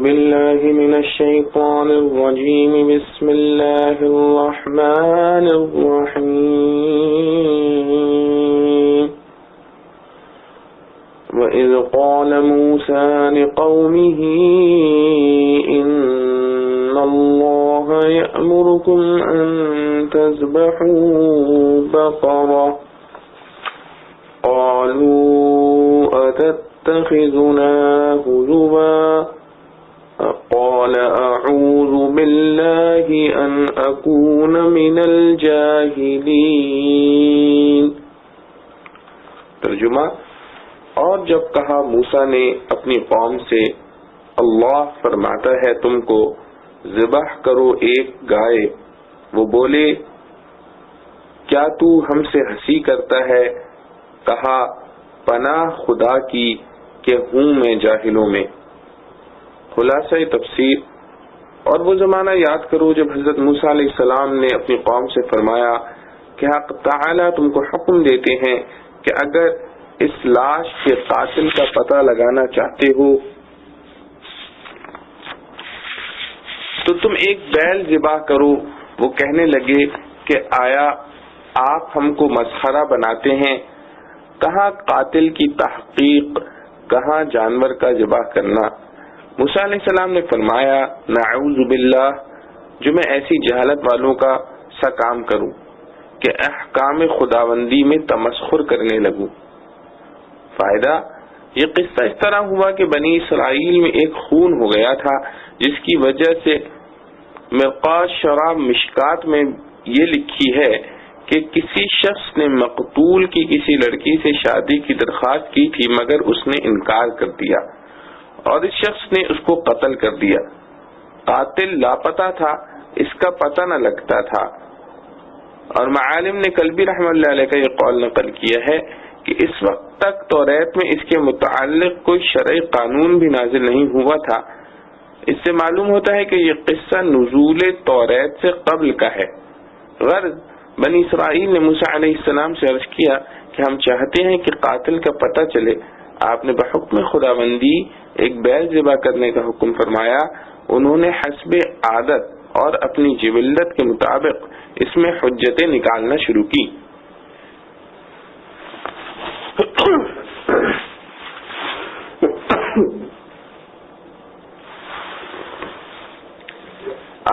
بالله من الشيطان الرجيم بسم الله الرحمن الرحيم وإذ قال موسى لقومه إن الله يأمركم أن تذبحوا بقرة قالوا أتتخذنا هزوا قال أعوذ بالله أن أكون من الجاهلين. ترجمہ: اور جب کہا موسیٰ نے اپنی قوم سے، اللہ فرماتا ہے تم کو ذبح کرو ایک گائے، وہ بولے کیا تو ہم سے ہنسی کرتا ہے؟ کہا پناہ خدا کی کہ ہوں میں جاہلوں میں. خلاصہ تفسیر: اور وہ زمانہ یاد کرو جب حضرت موسیٰ علیہ السلام نے اپنی قوم سے فرمایا کہ حق تعالیٰ تم کو حکم دیتے ہیں کہ اگر اس لاش کے قاتل کا پتہ لگانا چاہتے ہو تو تم ایک بیل ذبح کرو. وہ کہنے لگے کہ آیا آپ ہم کو مسخرہ بناتے ہیں؟ کہاں قاتل کی تحقیق، کہاں جانور کا ذبح کرنا. موسیٰ علیہ السلام نے فرمایا نعوذ باللہ، جو میں ایسی جہالت والوں کا سا کام کروں کہ احکام خداوندی میں تمسخر کرنے لگوں. فائدہ: یہ قصہ اس طرح ہوا کہ بنی اسرائیل میں ایک خون ہو گیا تھا جس کی وجہ سے مرقات شراب مشکات میں یہ لکھی ہے کہ کسی شخص نے مقتول کی کسی لڑکی سے شادی کی درخواست کی تھی مگر اس نے انکار کر دیا اور اس شخص نے اس کو قتل کر دیا. قاتل لاپتہ تھا، اس کا پتہ نہ لگتا تھا. اور معالم نے کلبی رحمۃ اللہ علیہ کا یہ قول نقل کیا ہے کہ اس وقت تک توریت میں اس کے متعلق کوئی شرعی قانون بھی نازل نہیں ہوا تھا. اس سے معلوم ہوتا ہے کہ یہ قصہ نزول توریت سے قبل کا ہے. غرض بنی اسرائیل نے موسیٰ علیہ السلام سے عرض کیا کہ ہم چاہتے ہیں کہ قاتل کا پتہ چلے. آپ نے بحکم خداوندی ایک بیل ذبح کرنے کا حکم فرمایا. انہوں نے حسب عادت اور اپنی جبلت کے مطابق اس میں حجتیں نکالنا شروع کی.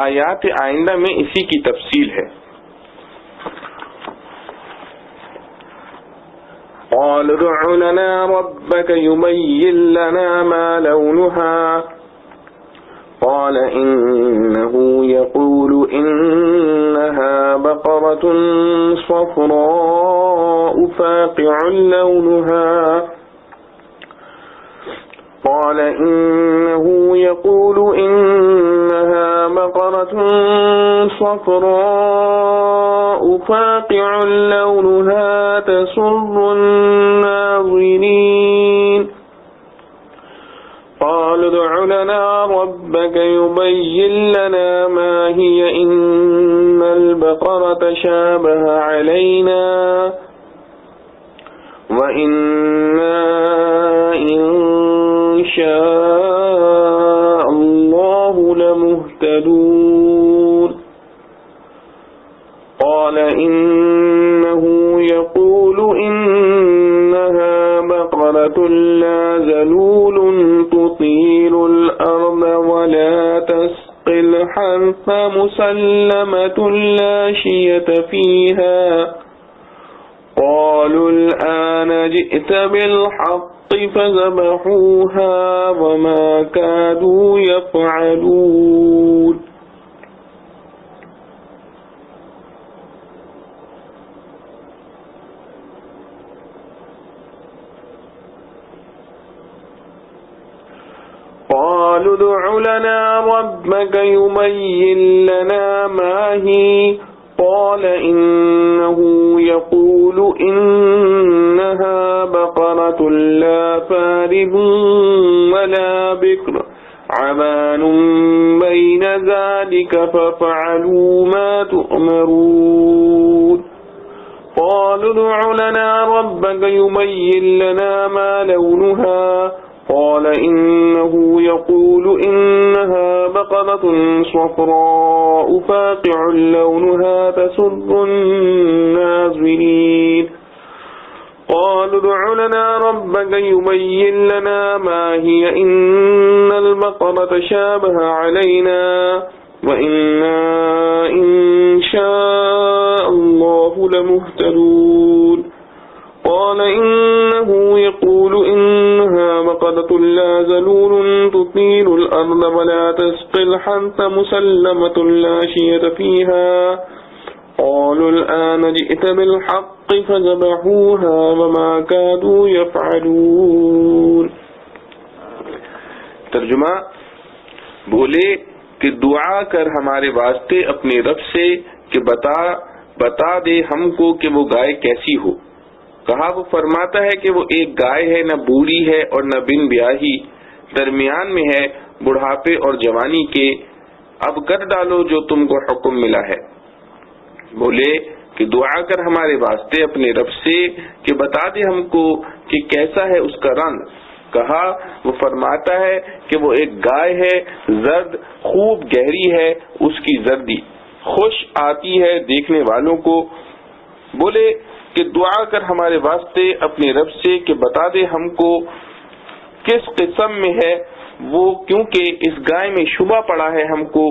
آیات آئندہ میں اسی کی تفصیل ہے. قال ادع لنا ربك يبين لنا ما لونها قال إنه يقول إنها بقرة صفراء فاقع لونها قال إنه يقول إنها بقرة صفراء فاقع لونها تسر الناظرين قال ادع لنا ربك يبين لنا ما هي إن البقرة شابه علينا وإنا إن شاء الله لمهتدون قال إنه يقول إنها بقرة لا ذلول تطيل الأرض ولا تسقي الحرث مسلمة لا شية فيها قالوا الآن جئت بالحق فذبحوها وما كادوا يفعلون. قالوا ادع لنا ربك يبين لنا ما هي قال إنه يقول إنها بقرة لا فارض ولا بكر عوان بين ذلك فافعلوا ما تؤمرون قالوا ادع لنا ربك يبين لنا ما لونها قال إنه إنه يقول إنها بقرة صفراء فاقع لونها تسر الناظرين قالوا ادع لنا ربك يبين لنا ما هي إن البقرة شابه علينا وإنا إن شاء الله لمهتدون قال إنه يقول إنها بقرة لا ذلول تثير الأرض ولا تسقي الحرث مسلمة لا شية فيها قالوا الآن جئت بالحق فذبحوها وما كادوا يفعلون. ترجمہ بولے کہ دعا کر ہمارے واسطے اپنے رب سے کہ بتا دے ہم کو کہ وہ گائے کیسی ہو. کہا وہ فرماتا ہے کہ وہ ایک گائے ہے، نہ بوڑھی ہے اور نہ بن بیاہی، درمیان میں ہے بڑھاپے اور جوانی کے. اب کر ڈالو جو تم کو حکم ملا ہے. بولے کہ دعا کر ہمارے واسطے اپنے رب سے کہ بتا دے ہم کو کہ کیسا ہے اس کا رنگ. کہا وہ فرماتا ہے کہ وہ ایک گائے ہے، زرد خوب گہری ہے اس کی زردی، خوش آتی ہے دیکھنے والوں کو. بولے کہ دعا کر ہمارے واسطے اپنے رب سے کہ بتا دے ہم کو کس قسم میں ہے وہ، کیونکہ اس گائے میں شبہ پڑا ہے ہم کو،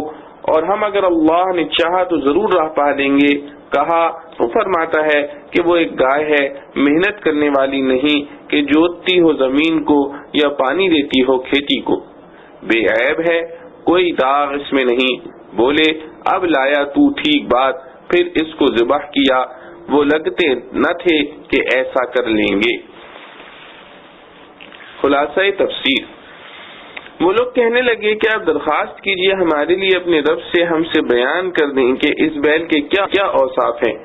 اور ہم اگر اللہ نے چاہا تو ضرور راہ پا دیں گے. کہا وہ فرماتا ہے کہ وہ ایک گائے ہے محنت کرنے والی نہیں کہ جوتتی ہو زمین کو یا پانی دیتی ہو کھیتی کو، بے عیب ہے کوئی داغ اس میں نہیں. بولے اب لایا تو ٹھیک بات، پھر اس کو ذبح کیا. وہ لگتے نہ تھے کہ ایسا کر لیں گے. خلاصہ تفسیر، وہ لوگ کہنے لگے کہ آپ درخواست کیجئے ہمارے لیے اپنے رب سے، ہم سے بیان کر دیں کہ اس بیل کے کیا کیا اوصاف ہیں.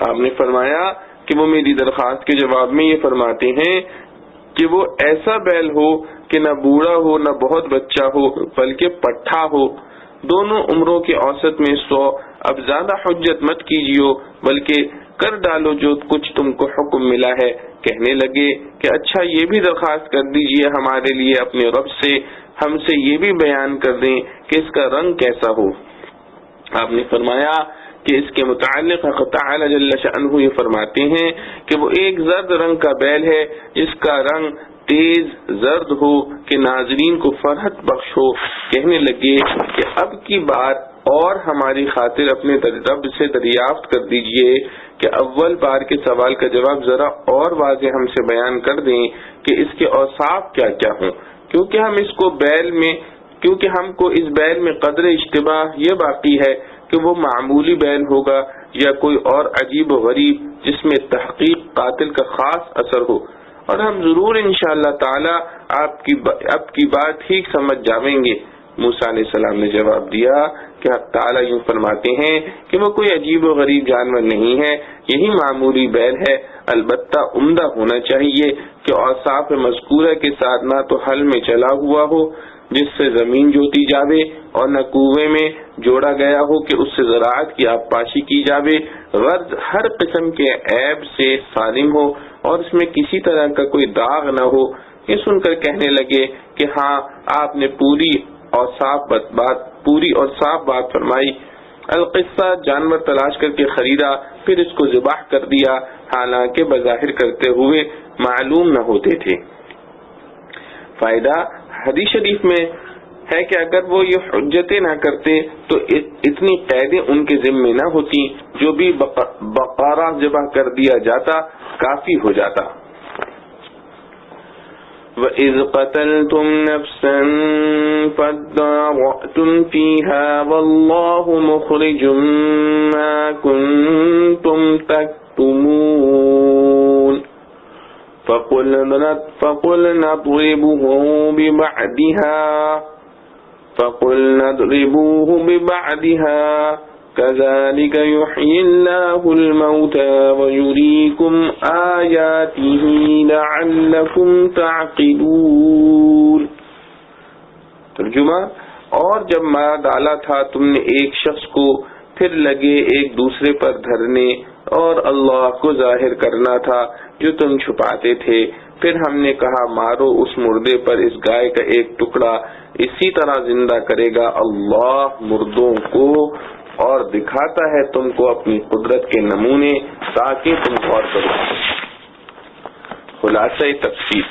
آپ نے فرمایا کہ وہ میری درخواست کے جواب میں یہ فرماتے ہیں کہ وہ ایسا بیل ہو کہ نہ بوڑھا ہو نہ بہت بچہ ہو بلکہ پٹھا ہو، دونوں عمروں کے اوسط میں 100. اب زیادہ حجت مت کیجیو بلکہ کر ڈالو جو کچھ تم کو حکم ملا ہے. کہنے لگے کہ اچھا یہ بھی درخواست کر دیجئے ہمارے لیے اپنے رب سے، ہم سے یہ بھی بیان کر دیں کہ اس کا رنگ کیسا ہو. آپ نے فرمایا کہ اس کے متعلق حق تعالی جل شأنہ یہ فرماتے ہیں کہ وہ ایک زرد رنگ کا بیل ہے جس کا رنگ تیز زرد ہو کہ ناظرین کو فرحت بخش ہو. کہنے لگے کہ اب کی بار اور ہماری خاطر اپنے رب سے دریافت کر دیجئے کہ اول بار کے سوال کا جواب ذرا اور واضح ہم سے بیان کر دیں کہ اس کے اوصاف کیا کیا ہوں، کیونکہ ہم کو اس بیل میں قدر اشتباہ یہ باقی ہے کہ وہ معمولی بیل ہوگا یا کوئی اور عجیب و غریب جس میں تحقیق قاتل کا خاص اثر ہو، اور ہم ضرور انشاءاللہ تعالی آپ کی بات ٹھیک سمجھ جاویں گے. موسیٰ علیہ السلام نے جواب دیا کہ حق تعالیٰ یوں فرماتے ہیں کہ وہ کوئی عجیب و غریب جانور نہیں ہے، یہی معمولی بیل ہے، البتہ عمدہ ہونا چاہیے کہ اوصاف مذکورہ کے ساتھ نہ تو حل میں چلا ہوا ہو جس سے زمین جوتی جاوے اور نہ کنویں میں جوڑا گیا ہو کہ اس سے زراعت کی آبپاشی کی جاوے، غرض ہر قسم کے عیب سے سالم ہو اور اس میں کسی طرح کا کوئی داغ نہ ہو. یہ سن کر کہنے لگے کہ ہاں آپ نے پوری اور صاف بات فرمائی. القصہ جانور تلاش کر کے خریدا، پھر اس کو ذبح کر دیا، حالانکہ بظاہر کرتے ہوئے معلوم نہ ہوتے تھے. فائدہ حدیث شریف میں ہے کہ اگر وہ یہ حجتیں نہ کرتے تو اتنی قیدیں ان کے ذمہ نہ ہوتی، جو بھی بقرہ ذبح کر دیا جاتا کافی ہو جاتا. وَإِذْ قَتَلْتُمْ نَفْسًا فَادَّارَأْتُمْ فِيهَا وَاللَّهُ مُخْرِجٌ مَا كُنْتُمْ تَكْتُمُونَ فَقُلْنَا اضْرِبُوهُ بِبَعْضِهَا كَذَلِكَ يُحْيِي اللَّهُ الْمَوْتَى وَيُرِيكُمْ آيَاتِهِ لَعَلَّكُمْ تَعْقِلُونَ. ترجمہ، اور جب مار ڈالا تھا تم نے ایک شخص کو، پھر لگے ایک دوسرے پر دھرنے اور اللہ کو ظاہر کرنا تھا جو تم چھپاتے تھے، پھر ہم نے کہا مارو اس مردے پر اس گائے کا ایک ٹکڑا، اسی طرح زندہ کرے گا اللہ مردوں کو اور دکھاتا ہے تم کو اپنی قدرت کے نمونے تاکہ تم غور کرو۔ خلاصہ تفسیر،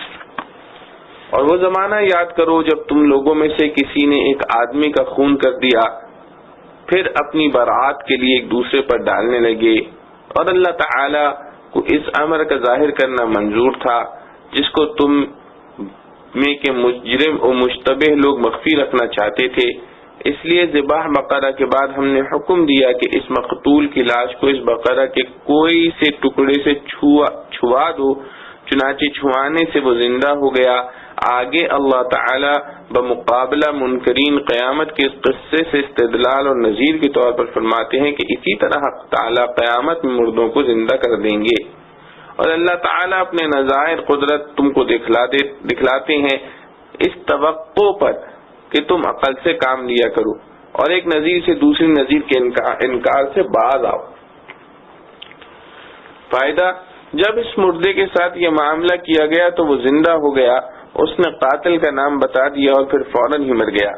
اور وہ زمانہ یاد کرو جب تم لوگوں میں سے کسی نے ایک آدمی کا خون کر دیا، پھر اپنی برات کے لیے ایک دوسرے پر ڈالنے لگے، اور اللہ تعالی کو اس امر کا ظاہر کرنا منظور تھا جس کو تم میں کے مجرم و مشتبہ لوگ مخفی رکھنا چاہتے تھے۔ اس لیے ذبح بقرہ کے بعد ہم نے حکم دیا کہ اس مقتول کی لاش کو اس بقرہ کے کوئی سے ٹکڑے سے چھوا دو، چنانچہ چھوانے سے وہ زندہ ہو گیا۔ آگے اللہ تعالی بمقابلہ منکرین قیامت کے اس قصے سے استدلال اور نذیر کے طور پر فرماتے ہیں کہ اسی طرح حق تعالی قیامت میں مردوں کو زندہ کر دیں گے، اور اللہ تعالیٰ اپنے نظائر قدرت تم کو دکھلاتے ہیں اس توقع پر کہ تم عقل سے کام لیا کرو اور ایک نظیر سے دوسری نظیر کے انکار سے باز آؤ۔ فائدہ، جب اس مردے کے ساتھ یہ معاملہ کیا گیا تو وہ زندہ ہو گیا، اس نے قاتل کا نام بتا دیا اور پھر فوراً ہی مر گیا۔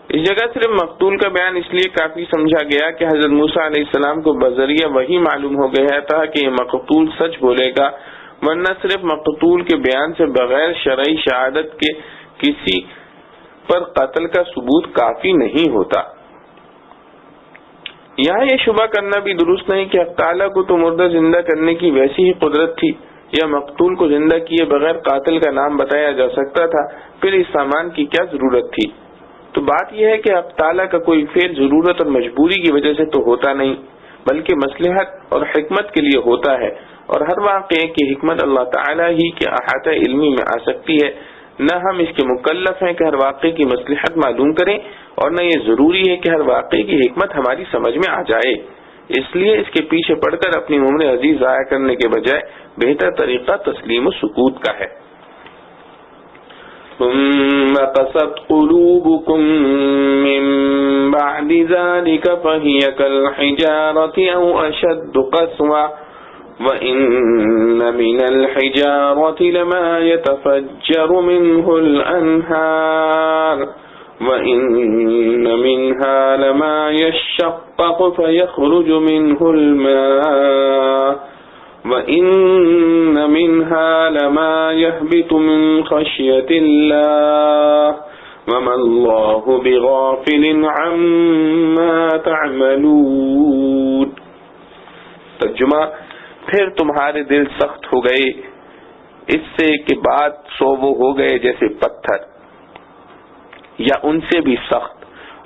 اس جگہ صرف مقتول کا بیان اس لیے کافی سمجھا گیا کہ حضرت موسیٰ علیہ السلام کو بذریعہ وحی معلوم ہو گیا تھا کہ یہ مقتول سچ بولے گا، ورنہ صرف مقتول کے بیان سے بغیر شرعی شہادت کے کسی پر قتل کا ثبوت کافی نہیں ہوتا۔ یہاں یہ شبہ کرنا بھی درست نہیں کہ حق تعالیٰ کو تو مردہ زندہ کرنے کی ویسی ہی قدرت تھی، یا مقتول کو زندہ کیے بغیر قاتل کا نام بتایا جا سکتا تھا، پھر اس سامان کی کیا ضرورت تھی؟ تو بات یہ ہے کہ حق تعالیٰ کا کوئی فعل ضرورت اور مجبوری کی وجہ سے تو ہوتا نہیں، بلکہ مصلحت اور حکمت کے لیے ہوتا ہے، اور ہر واقعے کی حکمت اللہ تعالیٰ ہی کے احاطہ علمی میں آ سکتی ہے۔ نہ ہم اس کے مکلف ہیں کہ ہر واقعے کی مصلحت معلوم کریں، اور نہ یہ ضروری ہے کہ ہر واقعے کی حکمت ہماری سمجھ میں آ جائے۔ اس لیے اس کے پیچھے پڑ کر اپنی عمر عزیز ضائع کرنے کے بجائے بہتر طریقہ تسلیم و سکوت کا ہے۔ ثم قست قلوبكم من بعد ذلك فهي كالحجارة أو أشد قسوة وإن من الحجارة لما يتفجر منه الأنهار وإن منها لما يشقق فيخرج منه الماء وَإِنَّ مِنْهَا لَمَا يَهْبِطُ مِنْ خَشْيَةِ اللَّهِ وَمَا اللَّهُ بِغَافِلٍ عَمَّا تَعْمَلُونَ۔ ترجمہ، پھر تمہارے دل سخت ہو گئے اس سے کہ بعد سو وہ ہو گئے جیسے پتھر یا ان سے بھی سخت،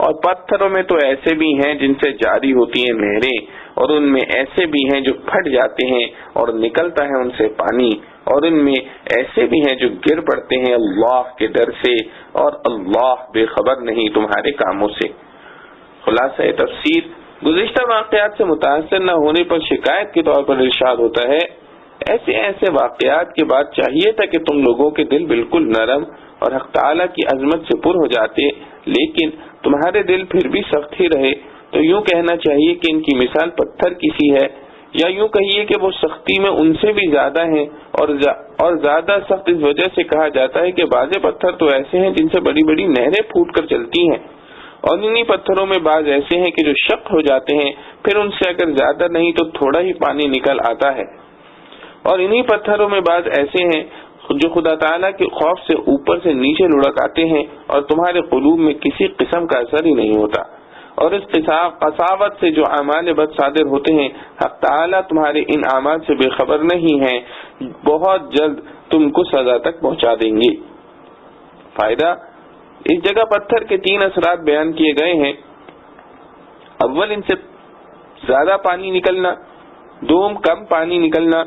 اور پتھروں میں تو ایسے بھی ہیں جن سے جاری ہوتی ہیں نہریں، اور ان میں ایسے بھی ہیں جو پھٹ جاتے ہیں اور نکلتا ہے ان سے پانی، اور ان میں ایسے بھی ہیں جو گر پڑتے ہیں اللہ کے ڈر سے، اور اللہ بے خبر نہیں تمہارے کاموں سے۔ خلاصہ تفسیر، گزشتہ واقعات سے متاثر نہ ہونے پر شکایت کے طور پر ارشاد ہوتا ہے، ایسے واقعات کے بعد چاہیے تھا کہ تم لوگوں کے دل بالکل نرم اور حق تعالیٰ کی عظمت سے پر ہو جاتے، لیکن تمہارے دل پھر بھی سخت ہی رہے۔ تو یوں کہنا چاہیے کہ ان کی مثال پتھر کی سی ہے، یا یوں کہیے کہ وہ سختی میں ان سے بھی زیادہ ہیں، اور زیادہ سخت اس وجہ سے کہا جاتا ہے کہ بعض پتھر تو ایسے ہیں جن سے بڑی بڑی نہریں پھوٹ کر چلتی ہیں، اور انہی پتھروں میں بعض ایسے ہیں کہ جو شق ہو جاتے ہیں، پھر ان سے اگر زیادہ نہیں تو تھوڑا ہی پانی نکل آتا ہے، اور انہی پتھروں میں بعض ایسے ہیں جو خدا تعالیٰ کے خوف سے اوپر سے نیچے لڑک آتے ہیں اور تمہارے قلوب میں کسی قسم کا اثر ہی نہیں ہوتا، اور اس قساوت سے جو اعمال بد صادر ہوتے ہیں حق تعالیٰ تمہارے ان اعمال سے بے خبر نہیں ہیں، بہت جلد تم کو سزا تک پہنچا دیں گے۔ فائدہ، اس جگہ پتھر کے 3 اثرات بیان کیے گئے ہیں۔ اول، ان سے زیادہ پانی نکلنا، دوم، کم پانی نکلنا،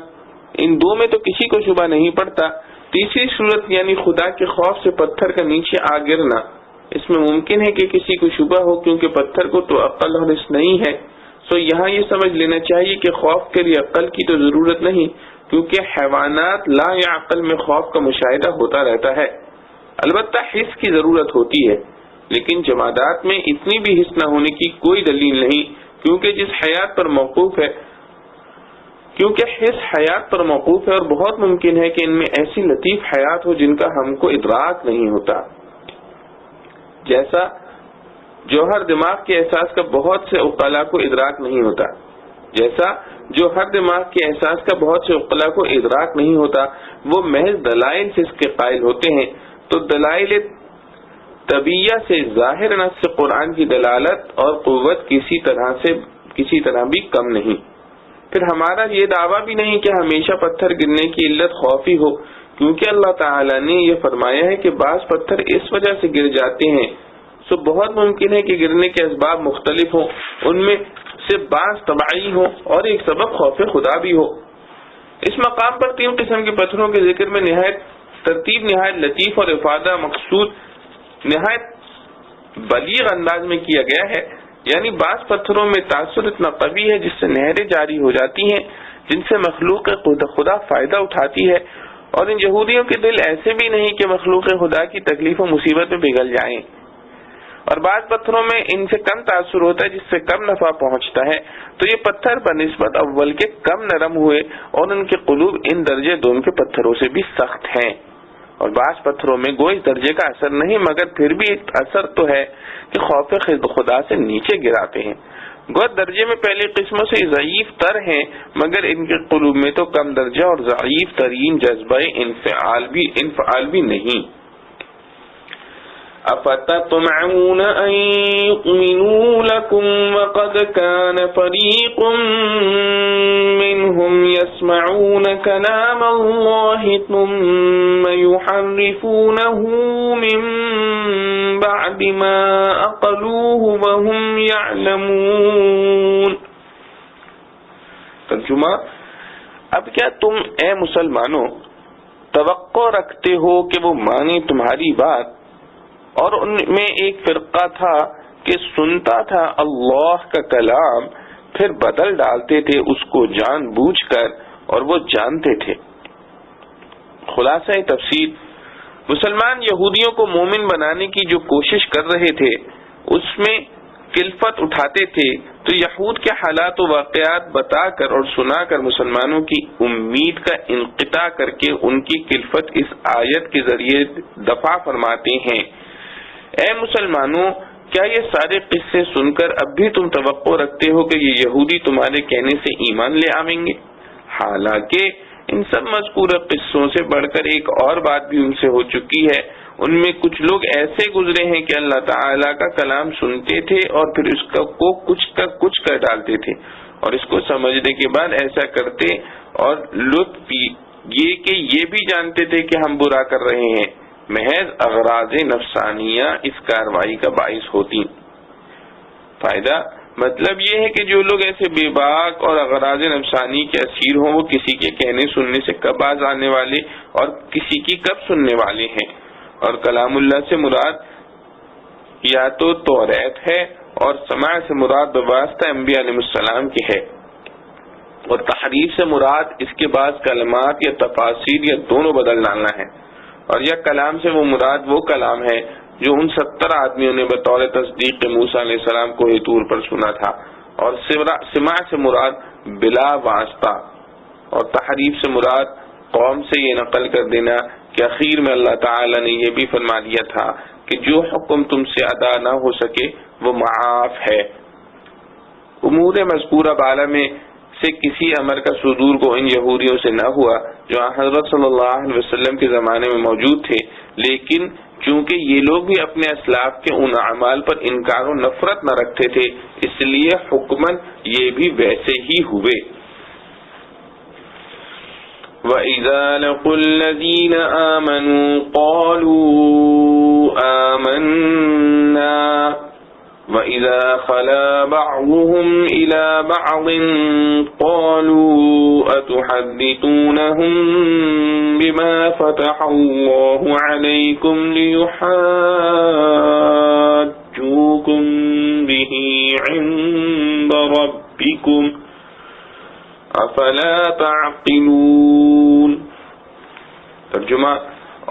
ان دو میں تو کسی کو شبہ نہیں پڑتا۔ تیسری صورت یعنی خدا کے خوف سے پتھر کا نیچے آ گرنا، اس میں ممکن ہے کہ کسی کو شبہ ہو کیونکہ پتھر کو تو عقل اور حس نہیں ہے، سو یہاں یہ سمجھ لینا چاہیے کہ خوف کے لیے عقل کی تو ضرورت نہیں، کیونکہ حیوانات لا یا عقل میں خوف کا مشاہدہ ہوتا رہتا ہے۔ البتہ حس کی ضرورت ہوتی ہے، لیکن جمادات میں اتنی بھی حس نہ ہونے کی کوئی دلیل نہیں، کیونکہ جس حیات پر موقوف ہے کیونکہ حس حیات پر موقوف ہے اور بہت ممکن ہے کہ ان میں ایسی لطیف حیات ہو جن کا ہم کو ادراک نہیں ہوتا. جیسا جوہر دماغ کے احساس کا بہت سے عقلاء کو ادراک نہیں ہوتا، جیسا جوہر دماغ کے احساس کا بہت سے عقلاء کو ادراک نہیں ہوتا، وہ محض دلائل سے اس کے قائل ہوتے ہیں. تو دلائل طبیعہ سے ظاہر نص سے قرآن کی دلالت اور قوت کسی طرح بھی کم نہیں. پھر ہمارا یہ دعویٰ بھی نہیں کہ ہمیشہ پتھر گرنے کی علت خوفی ہو، کیونکہ اللہ تعالیٰ نے یہ فرمایا ہے کہ بعض پتھر اس وجہ سے گر جاتے ہیں. سو بہت ممکن ہے کہ گرنے کے اسباب مختلف ہوں، ان میں سے بعض طبعی ہو اور ایک سبب خوف خدا بھی ہو. اس مقام پر 3 قسم کے پتھروں کے ذکر میں ترتیب نہایت لطیف اور افادہ مقصود نہایت بلیغ انداز میں کیا گیا ہے. یعنی بعض پتھروں میں تاثر اتنا قوی ہے جس سے نہریں جاری ہو جاتی ہیں، جن سے مخلوق خدا فائدہ اٹھاتی ہے، اور ان یہودیوں کے دل ایسے بھی نہیں کہ مخلوق خدا کی تکلیف و مصیبت میں پگھل جائیں. اور بعض پتھروں میں ان سے کم تاثر ہوتا ہے جس سے کم نفع پہنچتا ہے. تو یہ پتھر بنسبت اول کے کم نرم ہوئے اور ان کے قلوب ان درجے دوم کے پتھروں سے بھی سخت ہیں. اور بعض پتھروں میں گویا اس درجے کا اثر نہیں، مگر پھر بھی ایک اثر تو ہے کہ خوف خدا سے نیچے گراتے ہیں. گویا درجے میں پہلی قسموں سے ضعیف تر ہیں، مگر ان کے قلوب میں تو کم درجہ اور ضعیف ترین جذبہ انفعال بھی نہیں. أفتطمعون أن يؤمنوا لكم وقد كان فريق منهم يسمعون كلام الله ثم يحرفونه من بعد ما عقلوه وهم يعلمون. ترجمہ: اب کیا تم اے مسلمانوں توقع رکھتے ہو کہ وہ مانے تمہاری بات؟ اور ان میں ایک فرقہ تھا کہ سنتا تھا اللہ کا کلام، پھر بدل ڈالتے تھے اس کو جان بوجھ کر، اور وہ جانتے تھے. خلاصہ تفسیر: مسلمان یہودیوں کو مومن بنانے کی جو کوشش کر رہے تھے اس میں کلفت اٹھاتے تھے، تو یہود کے حالات و واقعات بتا کر اور سنا کر مسلمانوں کی امید کا انقطاع کر کے ان کی کلفت اس آیت کے ذریعے دفع فرماتے ہیں. اے مسلمانوں، کیا یہ سارے قصے سن کر اب بھی تم توقع رکھتے ہو کہ یہ یہودی تمہارے کہنے سے ایمان لے آئیں گے؟ حالانکہ ان سب مذکورہ قصوں سے بڑھ کر ایک اور بات بھی ان سے ہو چکی ہے. ان میں کچھ لوگ ایسے گزرے ہیں کہ اللہ تعالیٰ کا کلام سنتے تھے اور پھر اس کو کچھ کر ڈالتے تھے، اور اس کو سمجھنے کے بعد ایسا کرتے، اور لطف یہ کہ یہ بھی جانتے تھے کہ ہم برا کر رہے ہیں. محض اغراض نفسانیہ اس کاروائی کا باعث ہوتی. فائدہ مطلب یہ ہے کہ جو لوگ ایسے بے باک اور اغراض نفسانی کے اسیر ہوں، وہ کسی کے کہنے سننے سے کب باز آنے والے اور کسی کی کب سننے والے ہیں. اور کلام اللہ سے مراد یا تو توریت ہے، اور سماع سے مراد بواسطہ انبیاء علیہ السلام کے ہے، اور تحریف سے مراد اس کے بعد کلمات یا تفاسیر یا دونوں بدل ڈالنا ہے. اور یا کلام سے وہ مراد وہ کلام ہے جو ان 70 آدمیوں نے بطور تصدیق موسیٰ علیہ السلام کو طور پر سنا تھا. اور سماع سے مراد بلا واسطہ، اور تحریف سے مراد قوم سے یہ نقل کر دینا کہ اخیر میں اللہ تعالی نے یہ بھی فرما دیا تھا کہ جو حکم تم سے ادا نہ ہو سکے وہ معاف ہے. امور مذکورہ بالا میں سے کسی امر کا صدور کو ان یہودیوں سے نہ ہوا جو حضرت صلی اللہ علیہ وسلم کے زمانے میں موجود تھے، لیکن چونکہ یہ لوگ بھی اپنے اسلاف کے ان اعمال پر انکار و نفرت نہ رکھتے تھے، اس لیے حکماً یہ بھی ویسے ہی ہوئے. وَإِذَا لَقُوا الَّذِينَ آمَنُوا قَالُوا آمَنَّا وَإِذَا خَلَا بَعْضُهُمْ إِلَى بَعْضٍ قَالُوا أَتُحَدِّثُونَهُم بِمَا فَتَحَ اللَّهُ عَلَيْكُمْ لِيُحَاجُّوكُم بِهِ عِندَ رَبِّكُمْ أَفَلَا تَعْقِلُونَ. ترجمہ: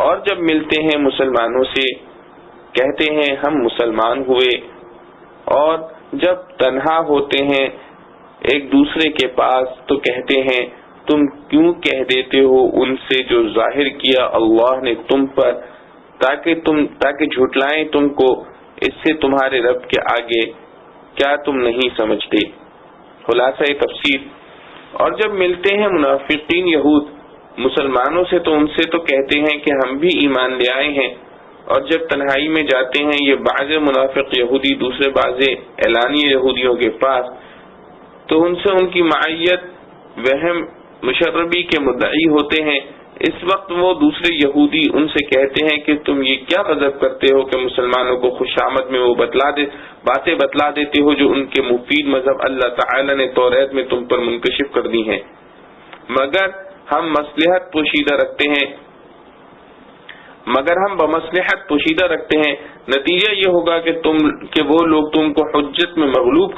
اور جب ملتے ہیں مسلمانوں سے کہتے ہیں ہم مسلمان ہوئے، اور جب تنہا ہوتے ہیں ایک دوسرے کے پاس تو کہتے ہیں تم کیوں کہہ دیتے ہو ان سے جو ظاہر کیا اللہ نے تم پر، تاکہ جھٹلائیں تم کو اس سے تمہارے رب کے آگے، کیا تم نہیں سمجھتے؟ خلاصہ تفسیر۔ اور جب ملتے ہیں منافقین یہود مسلمانوں سے تو ان سے تو کہتے ہیں کہ ہم بھی ایمان لے آئے ہیں، اور جب تنہائی میں جاتے ہیں یہ بعض منافق یہودی دوسرے بعض اعلانی یہودیوں کے پاس تو ان سے ان کی معیت وہم مشربی کے مدعی ہوتے ہیں، اس وقت وہ دوسرے یہودی ان سے کہتے ہیں کہ تم یہ کیا غضب کرتے ہو کہ مسلمانوں کو خوشامد میں وہ باتیں بتلا دیتے ہو جو ان کے مفید مذہب اللہ تعالی نے توریت میں تم پر منکشف کر دی ہیں، مگر ہم بمصلحت پوشیدہ رکھتے ہیں، نتیجہ یہ ہوگا کہ وہ لوگ تم کو حجت میں مغلوب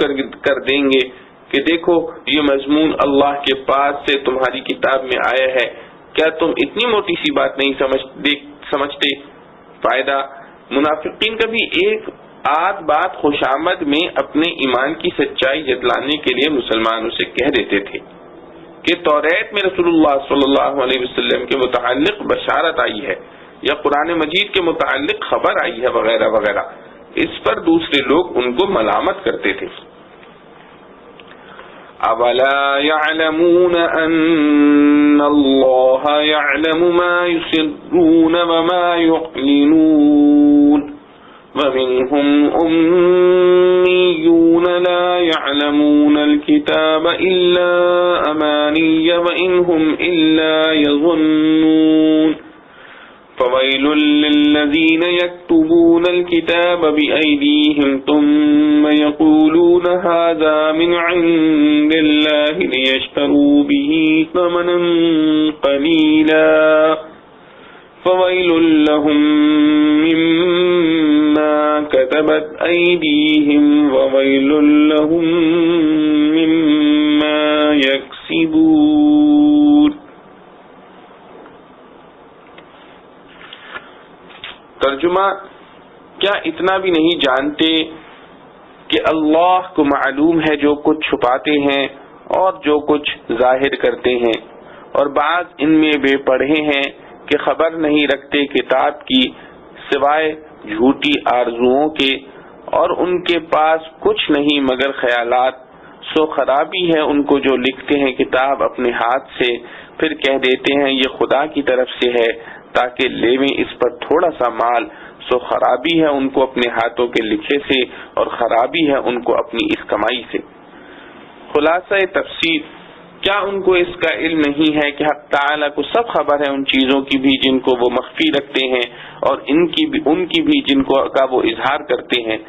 کر دیں گے کہ دیکھو یہ مضمون اللہ کے پاس سے تمہاری کتاب میں آیا ہے، کیا تم اتنی موٹی سی بات نہیں سمجھتے؟ فائدہ، منافقین کبھی ایک آدھ بات خوشامد میں اپنے ایمان کی سچائی جتلانے کے لیے مسلمانوں سے کہہ دیتے تھے کہ توریت میں رسول اللہ صلی اللہ علیہ وسلم کے متعلق بشارت آئی ہے یا قرآن مجید کے متعلق خبر آئی ہے وغیرہ وغیرہ، اس پر دوسرے لوگ ان کو ملامت کرتے تھے۔ اولا يعلمون ان اللہ يعلم ما يسرون وما يعلنون ومنهم أميون لا يعلمون الكتاب إلا أماني وإن هم إلا يظنون فويل للذين يكتبون الكتاب بأيديهم ثم يقولون هذا من عند الله ليشتروا به ثمنا قليلا فويل لهم مما كتبت أيديهم وويل لهم مما يكسبون۔ ترجمہ، کیا اتنا بھی نہیں جانتے کہ اللہ کو معلوم ہے جو کچھ چھپاتے ہیں اور جو کچھ ظاہر کرتے ہیں، اور بعض ان میں بے پڑھے ہیں کہ خبر نہیں رکھتے کتاب کی سوائے جھوٹی آرزوؤں کے، اور ان کے پاس کچھ نہیں مگر خیالات، سو خرابی ہے ان کو جو لکھتے ہیں کتاب اپنے ہاتھ سے پھر کہہ دیتے ہیں یہ خدا کی طرف سے ہے تاکہ لیویں اس پر تھوڑا سا مال، سو خرابی ہے ان کو اپنے ہاتھوں کے لکھے سے اور خرابی ہے ان کو اپنی اس کمائی سے۔ خلاصہ تفسیر، کیا ان کو اس کا علم نہیں ہے کہ حق تعالیٰ کو سب خبر ہے ان چیزوں کی بھی جن کو وہ مخفی رکھتے ہیں اور ان کی بھی جن کو کا وہ اظہار کرتے ہیں؟